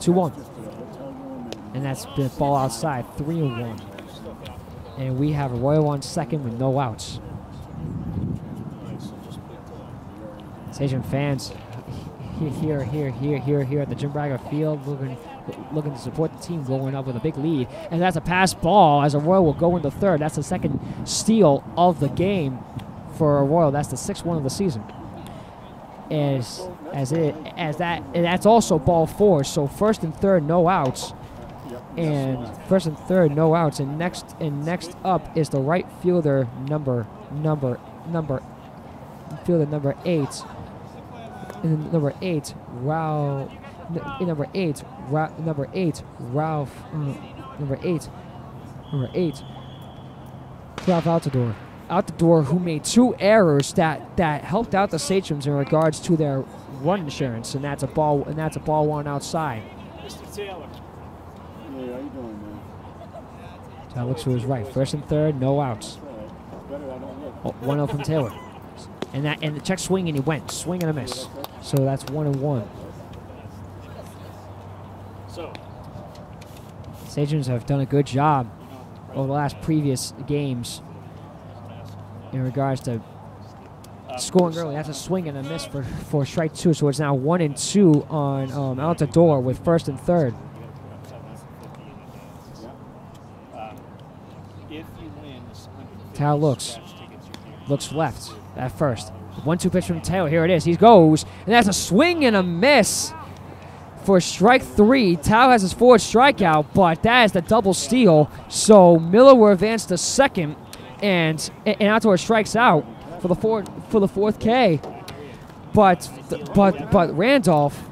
2-1. And that's the ball outside, 3-1. And we have Arroyo on second with no outs. Station fans here at the Jim Bragger Field looking to support the team, going up with a big lead. And that's a pass ball as Arroyo will go into third. That's the second steal of the game for Arroyo. That's the 6th of the season. And that's also ball 4. So first and third, no outs. And first and third, no outs. And next up is the right fielder number 8. And number 8, Ralph. Ralph Altador, who made 2 errors that helped out the Sachems in regards to their run insurance, and that's a ball 1 outside. Mr. Taylor. Hey, how you doing, man? That looks to his right. First and third, no outs. Better I don't look. Oh, 1-0 from Taylor. And the check swing, and he went. Swing and a miss. So that's 1-1. So, Sachems have done a good job over the last previous games in regards to scoring early. That's a swing and a miss for strike 2. So it's now 1-2 on Altador with first and third. Tao looks left at first. 1-2 pitch from Taylor. Here it is. He goes, and that's a swing and a miss for strike 3. Tao has his 4th strikeout, but that is the double steal. So Miller will advance to second, and Altador strikes out for the 4th K. But Randolph,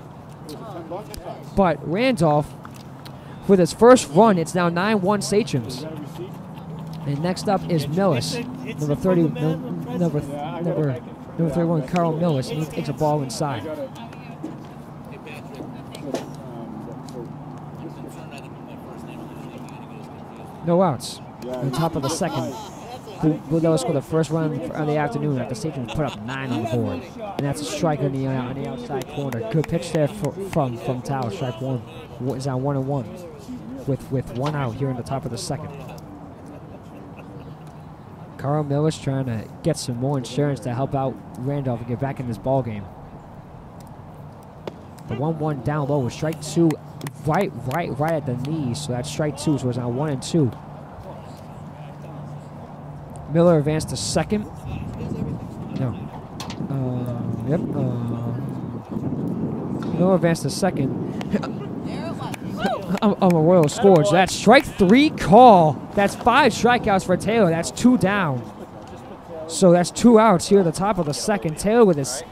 with his first run, it's now 9-1 Sachems. And next up is Millis, number 30, number 31, Carl Millis, and he takes a ball inside. No outs. On top of the second, Budella scored the first run of the afternoon after Sachems put up 9 on the board, and that's a strike on the outside corner. Good pitch there from Tao. Strike 1 is on 1-1 with 1 out here in the top of the second. Carl Millis trying to get some more insurance to help out Randolph and get back in this ball game. The 1-1 down low was strike 2, right at the knees. So that's strike 2. So it's now 1-2. Miller advanced to second. No. Miller advanced to second. Arroyo scored. So that's strike 3 call. That's 5 strikeouts for Taylor. That's 2 down. So that's 2 outs here at the top of the second. Taylor with his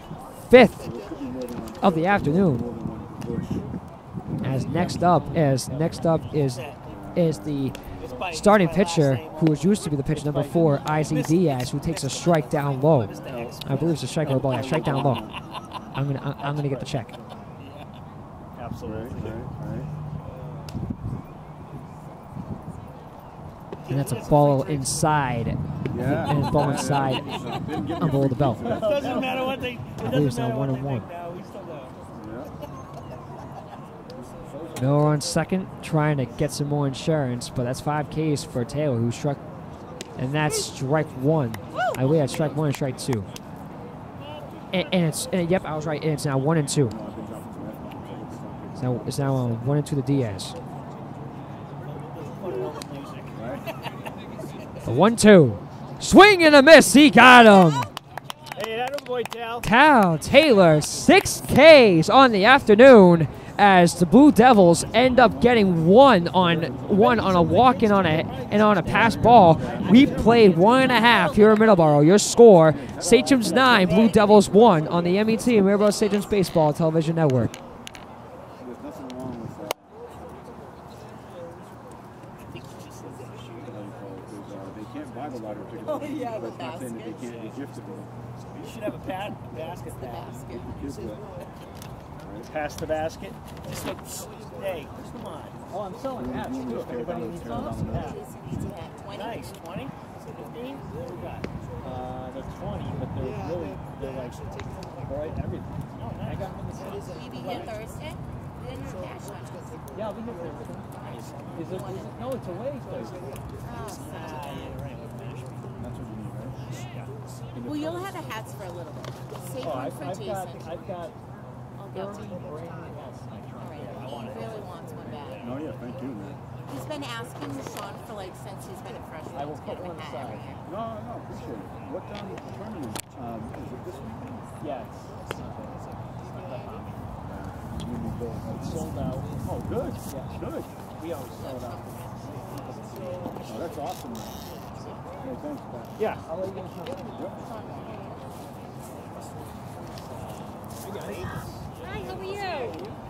5th of the afternoon. As next up is the starting pitcher, who used to be the pitcher number 4, Izzy Diaz, who takes a strike down low. I believe it's a strike or a ball. Yeah, strike down low. I'm gonna get the check. absolutely. Right. And that's a ball inside. Yeah. And it's ball inside on below the belt. It doesn't matter what they. I believe it's now 1-1. No, we still don't. Miller on second, trying to get some more insurance, but that's 5 Ks for Taylor, who struck, and that's strike 1. I believe that's strike 1 and strike 2. And yep, I was right. And it's now 1 and 2. It's now 1 and 2 to Diaz. The 1-2. Swing and a miss. He got him. Hey, that boy, Tal. Cal Taylor, 6 Ks on the afternoon as the Blue Devils end up getting one on a walk and on a pass ball. We played 1.5 here in Middleborough. Your score: Sachems 9, Blue Devils 1 on the MET Middleborough Sachems Baseball Television Network. There's nothing wrong with that. They can't buy the lottery tickets. Oh, yeah, but the not saying that they baskets. can't be gifted them. You should have a basket. The basket. Kids do it. Pass the basket. Just like, hey, come on. Oh, I'm selling hats too. If everybody needs one. Yeah. Needs a hat. 20? Nice. 20? 15? What we got? They're 20, but they're like, right, everything. Oh, nice. I got them in the set. Will you be here Thursday? Then you're cash on us. Yeah, I'll be here Thursday. Is it? No, it's away Thursday. Oh, Yeah, right. With Nashville. That's what you need, right? Yeah. well, you'll have the hats for a little bit. Save Oh, one for Jason. I've got I'll get to 30 you. brand new hats in my trunk. All right. Yeah, I want He it. really wants one back. No, yeah, thank you, man. He's been asking Sean for like since he's been a freshman. I will to put get him one a hat aside. every year. No, appreciate it. What tournament? Is it this weekend? Yeah, it's not that hot. Maybe go. It's sold out. Oh, good. Yeah. Good. We always sell it out. Oh, that's awesome. Hey, thanks, Pat. Yeah, I'll let you guys know. Hi, how are you?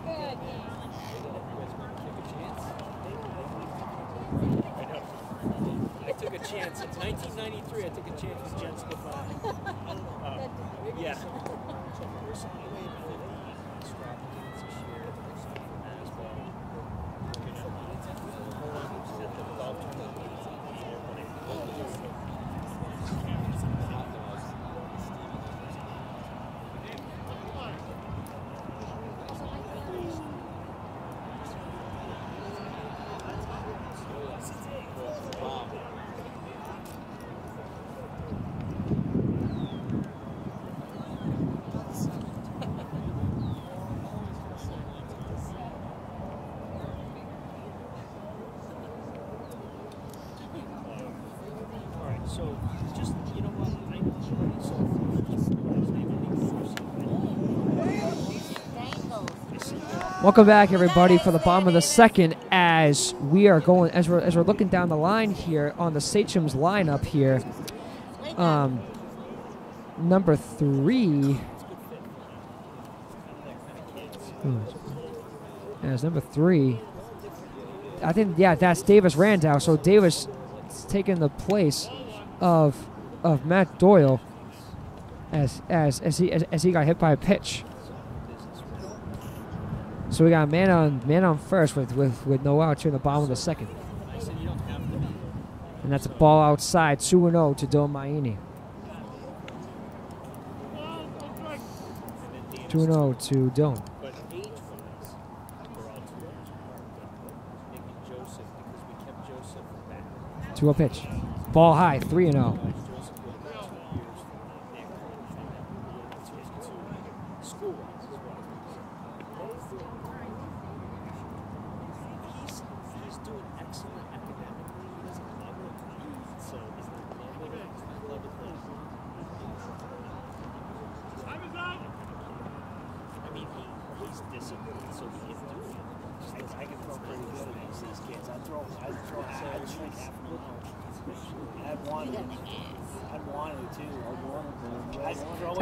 Good. I took a chance. It's 1993. I took a chance with Jen Stefani. Yeah. So, just, you know what, Welcome back, everybody, for the bottom of the second. As we're looking down the line here on the Sachems lineup here. Number 3. As number 3, I think, yeah, that's Davis Randolph. So Davis is taking the place of Matt Doyle as he got hit by a pitch. So we got a man on first with no outs here in the bottom of the second. And that's a ball outside, 2-0 to Dylan Maini. 2-0 to Dylan. 2-0 pitch. Ball high, 3-0.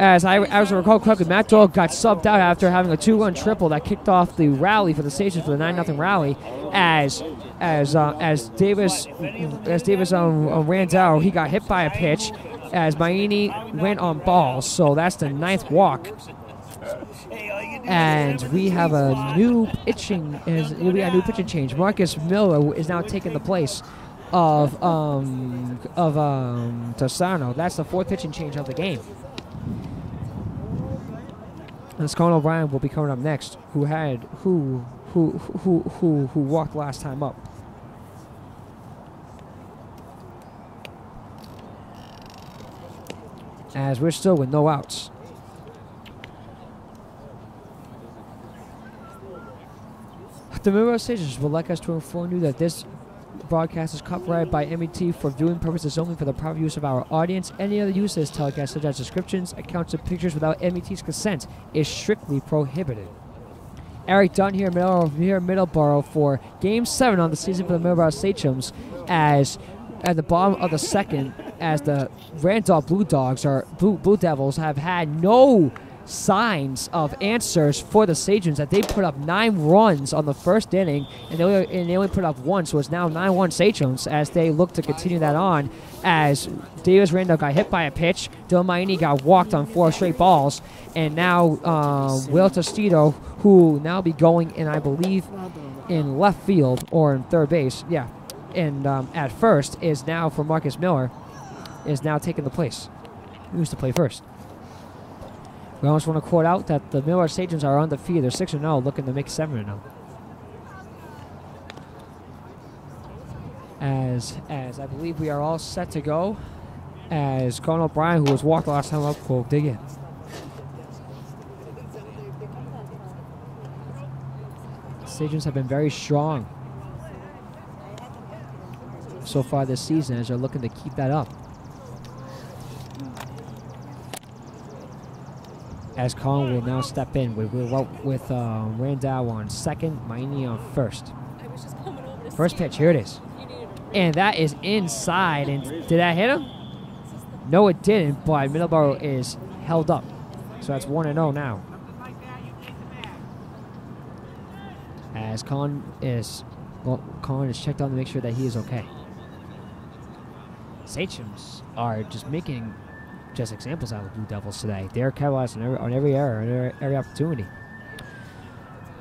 As I recall correctly, Matt Doyle got subbed out after having a 2-run triple that kicked off the rally for the Stations for the 9-0 rally. As Davis ran down, he got hit by a pitch. As Maini went on balls, so that's the 9th walk. And we have a new pitching change. Marcus Miller is now taking the place of Tosano. That's the 4th pitching change of the game. And Scott O'Brien will be coming up next, who walked last time up. As we're still with no outs. The Middleborough Stations would like us to inform you that this broadcast is copyrighted by MET for viewing purposes only for the proper use of our audience. Any other use of this telecast, such as descriptions, accounts, and pictures without MET's consent, is strictly prohibited. Eric Dunn here in Middleborough for Game 7 on the season for the Middleborough Sachems, as at the bottom of the second, as the Randolph Blue Devils have had no signs of answers for the Sachems, that they put up 9 runs on the first inning, and they only put up 1, so it's now 9-1 Sachems as they look to continue that on, as Davis Randolph got hit by a pitch, Dylan Maini got walked on 4 straight balls, and now Will Tostito, who now be going in, I believe, in left field or in third base, yeah, and at first is now for Marcus Miller, is now taking the place. He used to play first. We almost want to quote out that the Middleborough Sachems are undefeated. They're 6-0, looking to make 7-0. As I believe we are all set to go, as Colin O'Brien, who was walked last time up, will dig in. Sachems have been very strong so far this season, as they're looking to keep that up. As Colin will now step in with Randall on second, Maini on first. First pitch, here it is. And that is inside. And did that hit him? No, it didn't, but Middleborough is held up. So that's 1-0 now. As Colin is checked on to make sure that he is okay. Sachems are just making examples out of the Blue Devils today. They're capitalizing on every error, every opportunity.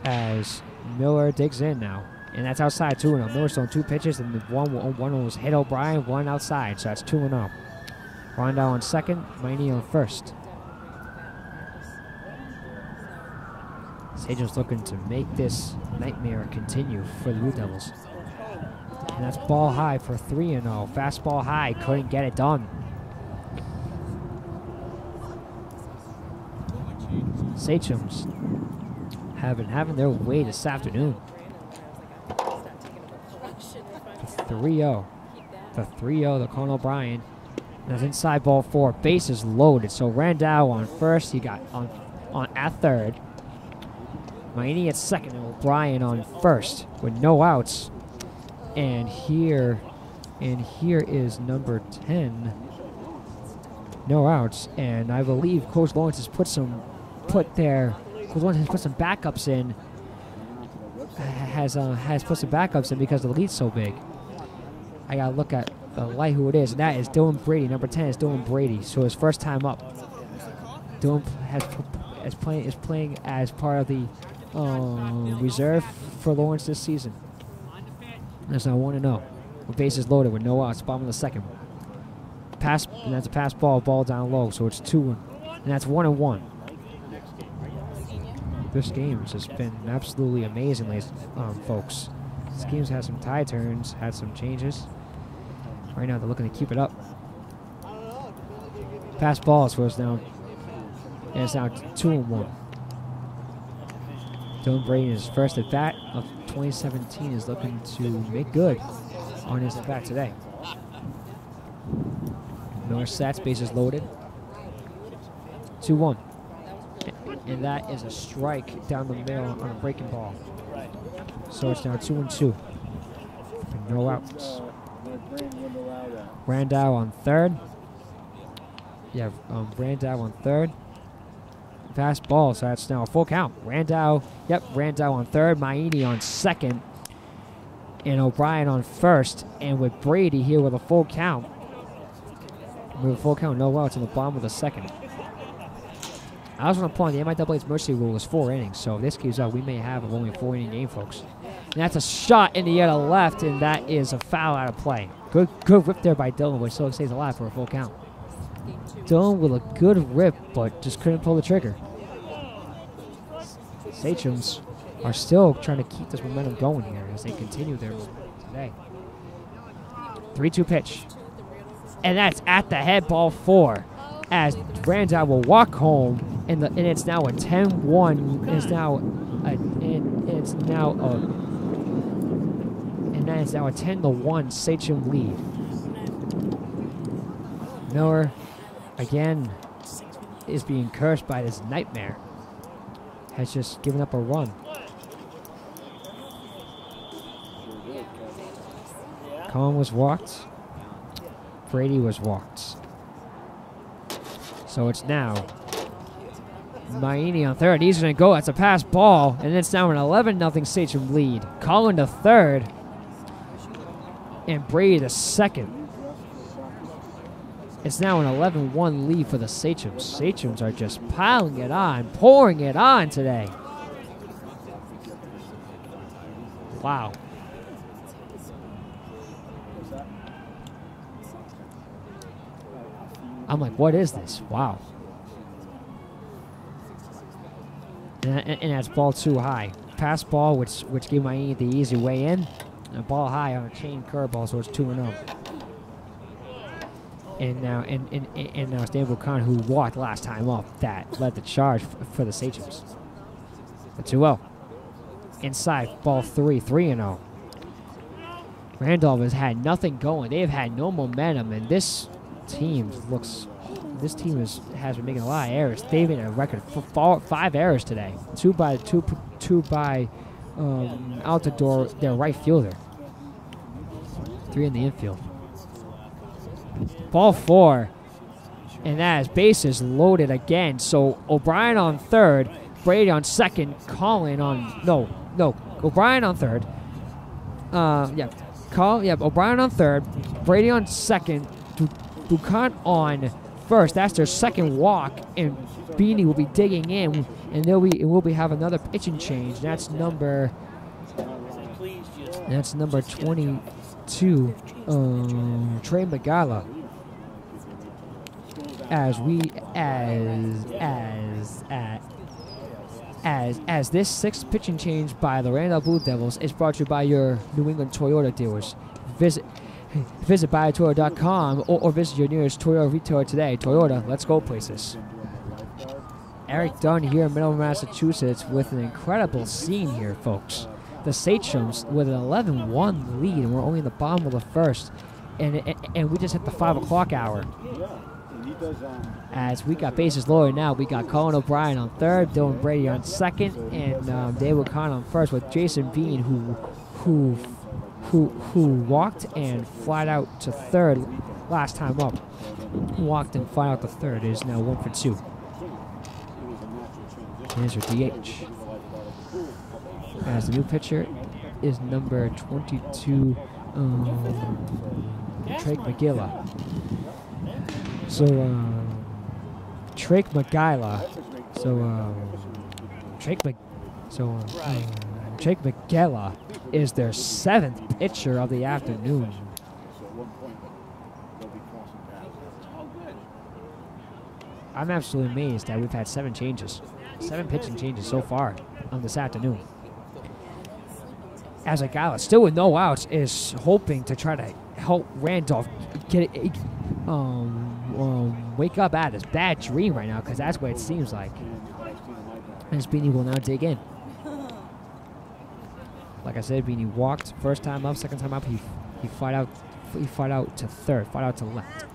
As Miller digs in now, and that's outside 2-0. Miller's throwing 2 pitches, and one was hit O'Brien, 1 outside, so that's 2-0. Rondell on second, Maini on first. Sachems looking to make this nightmare continue for the Blue Devils. And that's ball high for 3-0. Fastball high, couldn't get it done. Sachems have been having their way this afternoon. 3-0. The 3-0, the Colin O'Brien. That's inside ball 4. Bases loaded. So Randall on first. He got on at third. Maini at second, and O'Brien on first with no outs. And here is number 10. No outs. And I believe Coach Lawrence has put some backups in. Has put some backups in because the lead's so big. I gotta look at the light who it is, and that is Dylan Brady. Number 10 is Dylan Brady. So his first time up. Dylan is playing as part of the reserve for Lawrence this season. That's now 1-0. With bases loaded with no outs. Bottom of the second. Pass, and that's a pass ball down low. So it's 2-1, and that's 1-1. This game has just been absolutely amazing, folks. This game's had some tie turns, had some changes. Right now they're looking to keep it up. Pass ball, so it's now 2-1. Dylan Brady, his first at bat of 2017, is looking to make good on his at bat today. Miller sets, bases loaded. 2-1. And that is a strike down the middle on a breaking ball. So it's now 2-2. No outs. Randall on third. Yeah, Randall on third. Fast ball, so that's now a full count. Randall on third. Maini on second. And O'Brien on first. And with Brady here with a full count. No outs in the bottom of the second. I also want to point out the MIAA's mercy rule is 4 innings, so if this keeps up, we may have only a 4-inning game, folks. And that's a shot in the air to left, and that is a foul out of play. Good whip there by Dylan, which still stays alive for a full count. Dylan with a good rip, but just couldn't pull the trigger. Sachems are still trying to keep this momentum going here as they continue their today. 3-2 pitch. And that's at the head, ball 4. As Randall will walk home, and it's now a 10-1. And that is now a 10-1 Sachem lead. Miller, again, is being cursed by this nightmare. Has just given up a run. Cohen was walked. Brady was walked. So it's now Maini on third. He's going to go. That's a pass ball. And it's now an 11-0 Sachem lead. Colin to third. And Brady to second. It's now an 11-1 lead for the Sachems. Sachems are just piling it on, pouring it on today. Wow. I'm like, what is this? Wow. And that's ball too high. Pass ball, which gave Miami the easy way in. And ball high on a chain curveball, so it's 2-0. And now Stan Buchanan, who walked last time off, that led the charge for the Sachems. The 2-0. Inside, ball 3-0. Randolph has had nothing going. They have had no momentum, and this team has been making a lot of errors. They've been a record for 5 errors today. Two by out the door, their right fielder. 3 in the infield. Ball 4, and that is bases loaded again. So O'Brien on third, Brady on second, Colin on O'Brien on third. O'Brien on third, Brady on second, Buchan on first. That's their second walk, and Beanie will be digging in, and we'll be have another pitching change. That's number 22, Trey Magala. As this 6th pitching change by the Randolph Blue Devils is brought to you by your New England Toyota dealers. Visit buyatoyota.com or visit your nearest Toyota retailer today. Toyota, let's go places. Eric Dunn here in Middleborough, Massachusetts with an incredible scene here, folks. The Sachems with an 11-1 lead, and we're only in the bottom of the first. And we just hit the 5 o'clock hour. As we got bases loaded now, we got Colin O'Brien on third, Dylan Brady on second, and David Khan on first, with Jason Bean who walked and flied out to third last time up. Walked and flied out to third. It is now 1 for 2. Here's your DH. As the new pitcher is number 22, Drake McGilla. So, Drake McGilla. Drake McGilla is their 7th pitcher of the afternoon. I'm absolutely amazed that we've had 7 changes. 7 pitching changes so far on this afternoon. As Agala, still with no outs, is hoping to try to help Randolph get wake up out of this bad dream right now, because that's what it seems like. And Beanie will now dig in. Like I said, Beanie walked first time up, second time up, he fight out to third, fight out to left.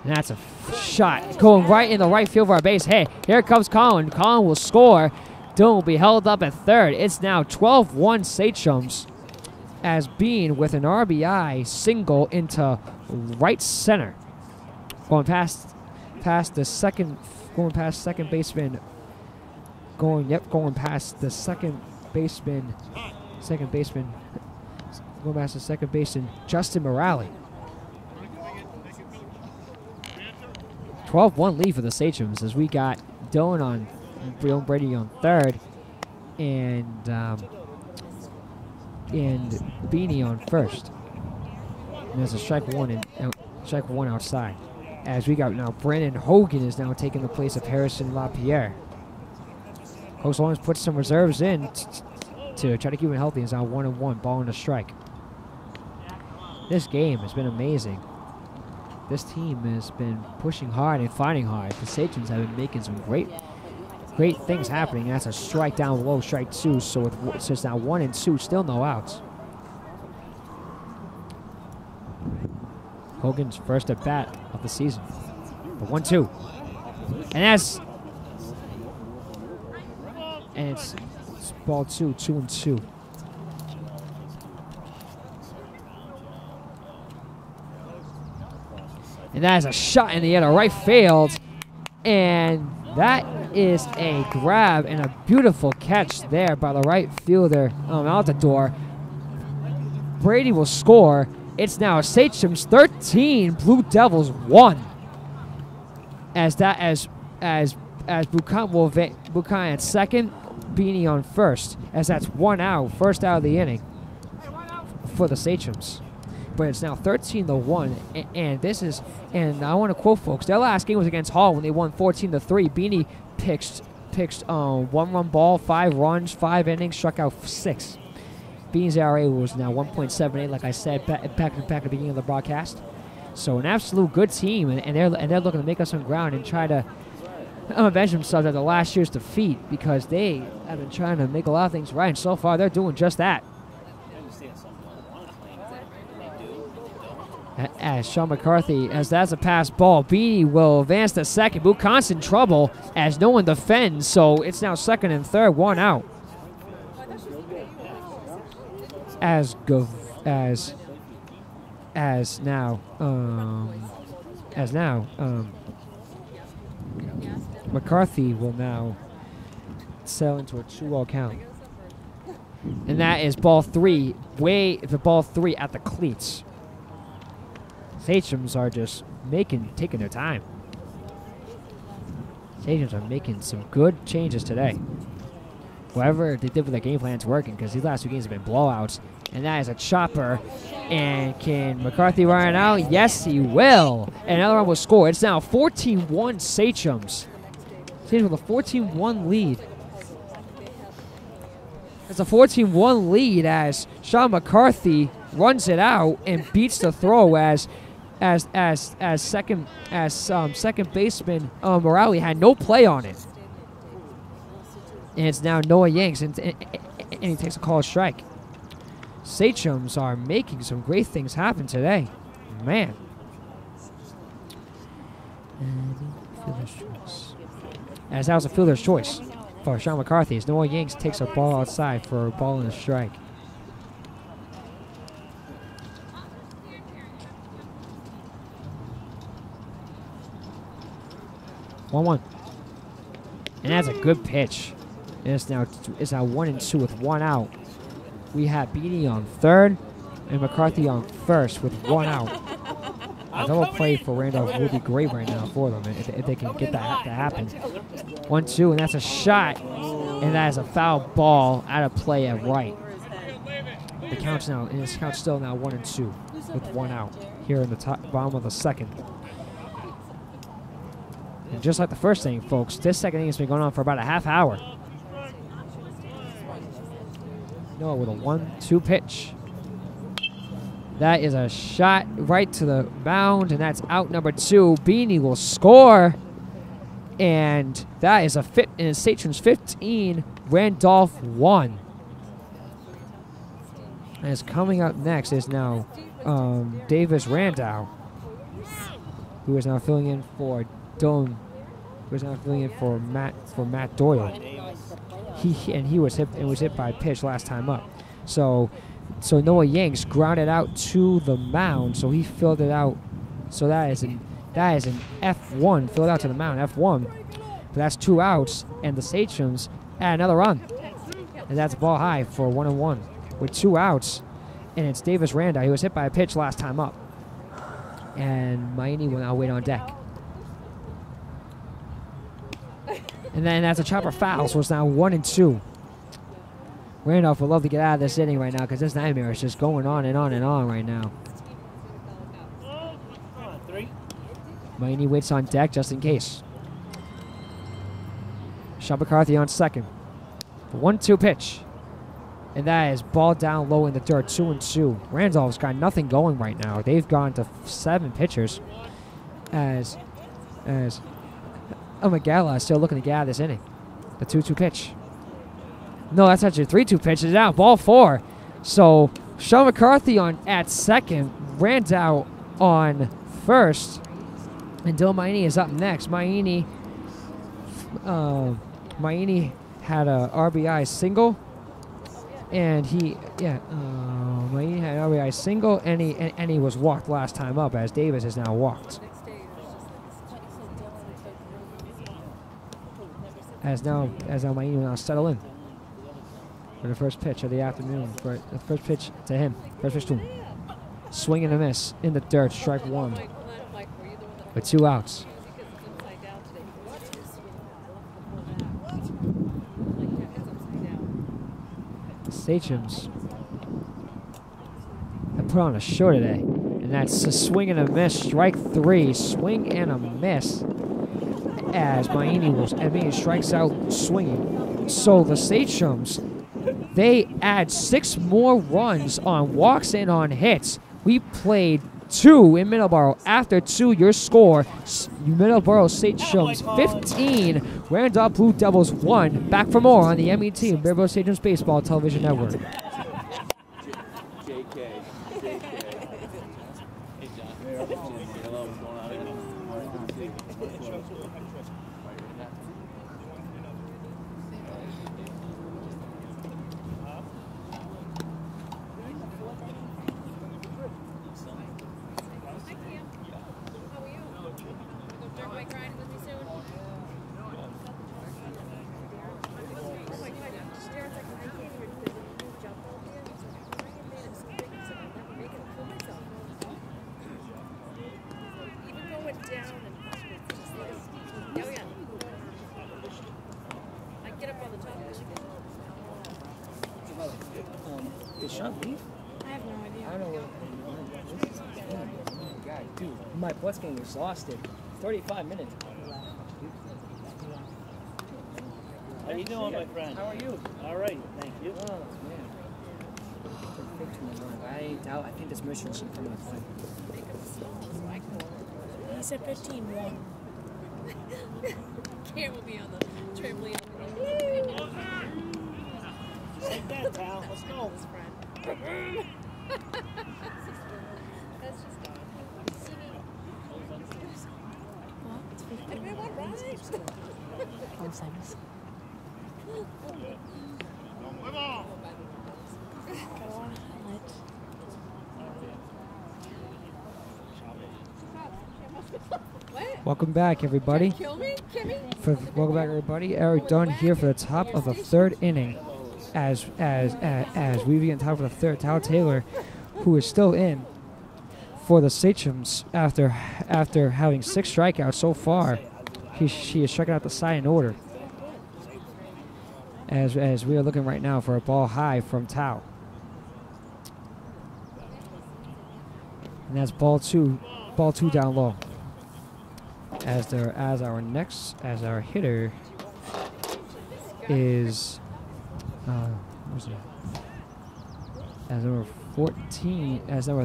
And that's a shot going right in the right field for our base. Hey, here comes Colin. Colin will score. Dylan will be held up at third. It's now 12-1 Sachems, as Bean with an RBI single into right center. Going past the second, going past second baseman. Going past the second baseman. Going past the second baseman, Justin Morale. 12-1 lead for the Sachems, as we got Dylan Brady on third, and Beanie on first. And there's a strike one outside. As we got now, Brandon Hogan is now taking the place of Harrison LaPierre. Coach Lawrence put some reserves in to try to keep him healthy. It's now 1-1, ball and a strike. This game has been amazing. This team has been pushing hard and fighting hard. The Sachems have been making some great things happening. That's a strike down low, strike 2. So it's now 1 and 2, still no outs. Hogan's first at bat of the season. The 1-2. And it's ball 2, 2-2. And that is a shot in the air to right field. And that is a grab and a beautiful catch there by the right fielder out the door. Brady will score. It's now Sachem's 13, Blue Devils 1. As Buchanan at second, Beanie on first. As that's 1 out, first out of the inning for the Sachems. But it's now 13-1, and this is, and I want to quote folks, their last game was against Hall when they won 14-3. Beanie pitched 1-run ball, 5 runs, 5 innings, struck out 6. Beanie's ERA was now 1.78, like I said back at the beginning of the broadcast. So an absolute good team, and they're looking to make us some ground and try to avenge themselves after last year's defeat, because they have been trying to make a lot of things right, and so far they're doing just that. As Sean McCarthy, as that's a pass ball, Beanie will advance to second. Buchanan in trouble as no one defends, so it's now second and third, 1 out. As now McCarthy will now sell into a 2-0 count, and that is ball 3. Ball 3 at the cleats. Sachems are just taking their time. Sachems are making some good changes today. Whatever they did with their game plan is working, because these last 2 games have been blowouts. And that is a chopper. And can McCarthy run it out? Yes, he will. And another one will score. It's now 14-1 Sachems. Sachems with a 14-1 lead. It's a 14-1 lead as Sean McCarthy runs it out and beats the throw as second baseman Morale had no play on it. And it's now Noah Yanks, and he takes a call strike. Sachems are making some great things happen today. Man. Fielder's choice. As that was a fielder's choice for Sean McCarthy, as Noah Yanks takes a ball outside for a ball and a strike. One. And that's a good pitch. And it's now 1-2 with 1 out. We have Beanie on third and McCarthy on first with 1 out. A double play for Randolph would be great right now for them if they can get that to happen. 1-2, and that's a shot. And that is a foul ball out of play at right. The count's now, and his count's still now 1-2 with 1 out here in the bottom of the second. And just like the first inning, folks, this second inning has been going on for about a half hour. Noah with a 1-2 pitch. That is a shot right to the mound, and that's out number 2. Beanie will score. And that is Sachems 15, Randolph 1. And it's coming up next is now Davis Randall, who is now filling in for Dylan, who is now filling in for Matt Doyle. He was hit by a pitch last time up. So Noah Yanks grounded out to the mound, so he filled it out. So that is an F1, filled out to the mound, F1. But that's 2 outs, and the Sachems add another run. And that's ball high for 1-1 with 2 outs. And it's Davis Randall. He was hit by a pitch last time up. And Miami will now wait on deck. And then that's a chopper foul, so it's now 1-2. Randolph would love to get out of this inning right now because this nightmare is just going on and on and on right now. Miami waits on deck just in case. Sean McCarthy on second. 1-2 pitch. And that is ball down low in the dirt, 2-2. Randolph's got nothing going right now. They've gone to 7 pitchers as Magala is still looking to get out of this inning. The 2-2 pitch. No, that's actually a 3-2 pitch. It's out, ball 4. So Sean McCarthy at second. Randall on first, and Dylan Maini is up next. Maini had a RBI single, and Maini had an RBI single, and he was walked last time up, as Davis is now walked. As now Maini will now settle in for the first pitch of the afternoon. For the first pitch to him. First pitch to him. Swing and a miss in the dirt. Strike one. With 2 outs. Sachems have put on a show today. And that's a swing and a miss. Strike 3. Swing and a miss. As Maini strikes out swinging. So the Sachems, they add 6 more runs on walks and on hits. We played 2 in Middleborough. After 2, your score, Middleborough Sachems 15, Randolph Blue Devils 1. Back for more on the MET, Middleborough Sachems Baseball Television Network. Did Sean leave? I have no idea. I don't know. God, dude, my butt's getting exhausted. 35 minutes. How you doing, my friend? How are you? All right, thank you. Oh, man. I think this mission should come in play. He said 15-1. Cam will be on the trampoline. Take that, pal. Let's go. That's just gone. Everyone right. Alzheimer's. Welcome back, everybody. Kill me, Kimmy. Welcome back, everybody. Eric Dunn here for the top of the 3rd inning. As we begin top of the 3rd, Tal Taylor, who is still in for the Sachems after having 6 strikeouts so far. She is striking out the side in order. As we are looking right now for a ball high from Tal. And that's ball two down low. As our hitter is where's it? As number 14, as number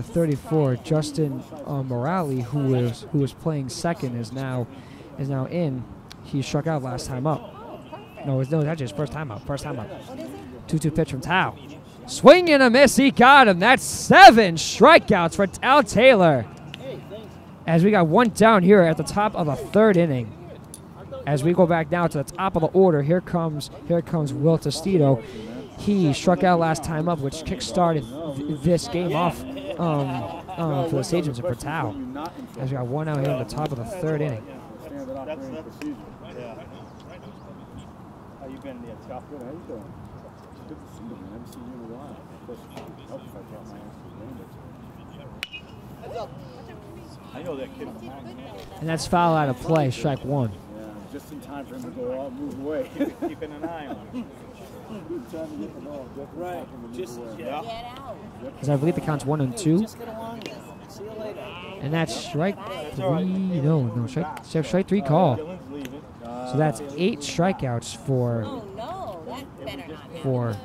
34, Justin Morale, who was playing second, is now in. He struck out last time up. No, it's actually his first time up. 2-2 pitch from Tao. Swing and a miss. He got him. That's 7 strikeouts for Tal Taylor. As we got 1 down here at the top of the 3rd inning. As we go back now to the top of the order, here comes Will Testito. He struck out last time up, which kick-started this game off for the Sachems and for Tao. As we got 1 out here at the top of the 3rd inning. That's yeah. How you been, Scott? Good, how you doing? Good to see you, man. I haven't seen you in a while. Of course, it helps if I brought my ass to the I know that kid. And that's foul out of play, strike 1. Yeah, just in time for him to go out, move away. Keeping an eye on him. Trying to get the ball, Right. Just Get out. As I believe the count's 1 and 2. Just get along with it. See you later. And that's strike 3. No, strike 3 call. Dylan's leaving. So that's 8 strikeouts for Oh no, that better not happen. for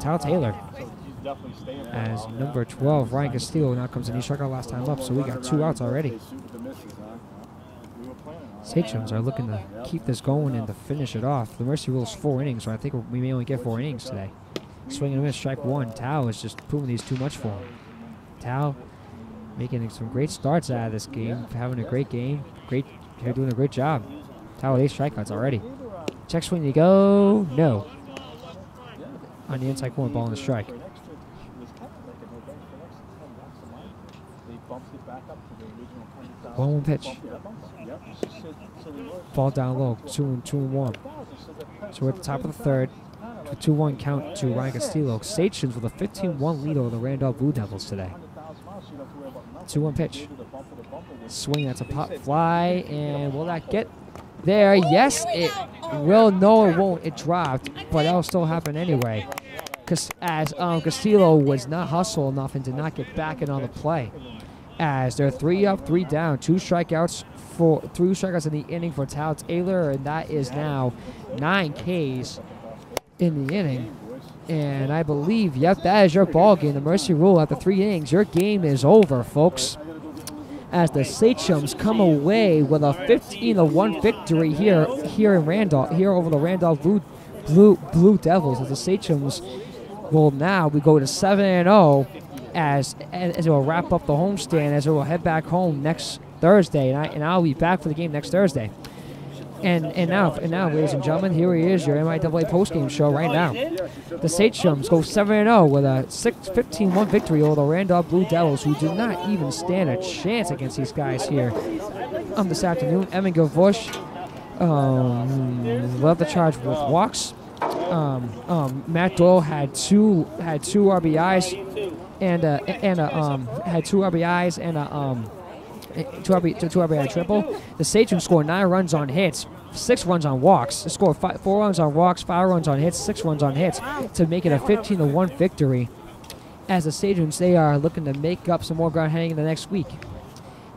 Tal Taylor. He's definitely staying. As number 12, Ryan Castillo, now comes in. He struck out last time up, so we got 2 outs already. Sachems are looking to keep this going and to finish it off. The mercy rule is 4 innings, so I think we may only get 4 innings today. Swinging and a miss, strike one. Tao is just proving these too much for him. Tao making some great starts out of this game, having a great game. They're doing a great job. Tao with 8 strikeouts already. Check swing to go. No. On the inside corner, ball on the strike. 1-1 pitch. Ball down low. 2-1. So we're at the top of the third. 2-1 count to Ryan Castillo. Sachens with a 15-1 lead over the Randolph Blue Devils today. 2-1 pitch. Swing, that's a pop fly, and will that get there? Yes, it will. No, it won't. It dropped, but that'll still happen anyway. Because as Castillo was not hustle enough and did not get back in on the play. As they're 3 up, 3 down, 3 strikeouts in the inning for Tao Taylor, and that is now 9 Ks in the inning. And I believe, yep, that is your ball game. The mercy rule after 3 innings. Your game is over, folks. As the Sachems come away with a 15-1 victory here in Randolph, here over the Randolph Blue Devils. As the Sachems will now we go to 7-0 as it will wrap up the homestand, as it will head back home next Thursday, and I'll be back for the game next Thursday. And now, ladies and gentlemen, here he is, your MIAA postgame show right now. The Sachems go 7-0 with a 15-1 victory over the Randolph Blue Devils, who did not even stand a chance against these guys here this afternoon. Evan Gavouche led the charge with walks. Matt Doyle had two RBIs and had 2 RBIs and a 2 RBI triple. The Sachems scored 9 runs on hits, 6 runs on walks. They scored 4 runs on walks, 5 runs on hits, 6 runs on hits to make it a 15-1 victory. As the Sachems, they are looking to make up some more ground heading in the next week.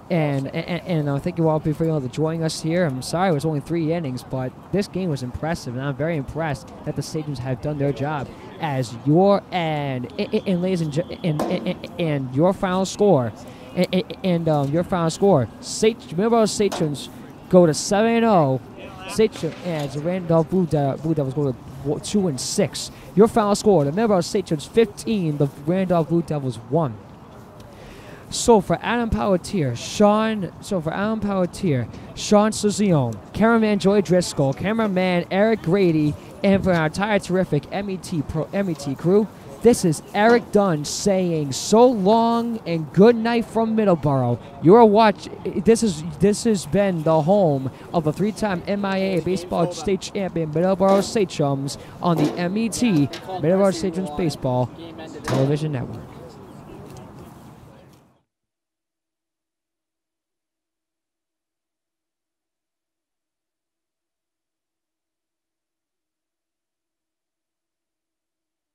And thank you all for joining us here. I'm sorry it was only 3 innings, but this game was impressive, and I'm very impressed that the Sachems have done their job. As your ladies and your final score. Your final score, Middleborough Sachems go to 7-0. As the Randolph Blue Devils go to 2-6. Your final score, the Middleborough Sachems 15, the Randolph Blue Devils 1. So for Adam Pelletier, Sean Suzione, cameraman Joey Driscoll, cameraman Eric Grady, and for our entire terrific MET crew, this is Eric Dunn saying so long and good night from Middleborough. This has been the home of the 3-time MIAA baseball state champion Middleborough Sachems on the MET Middleborough Sachems Baseball Television Network.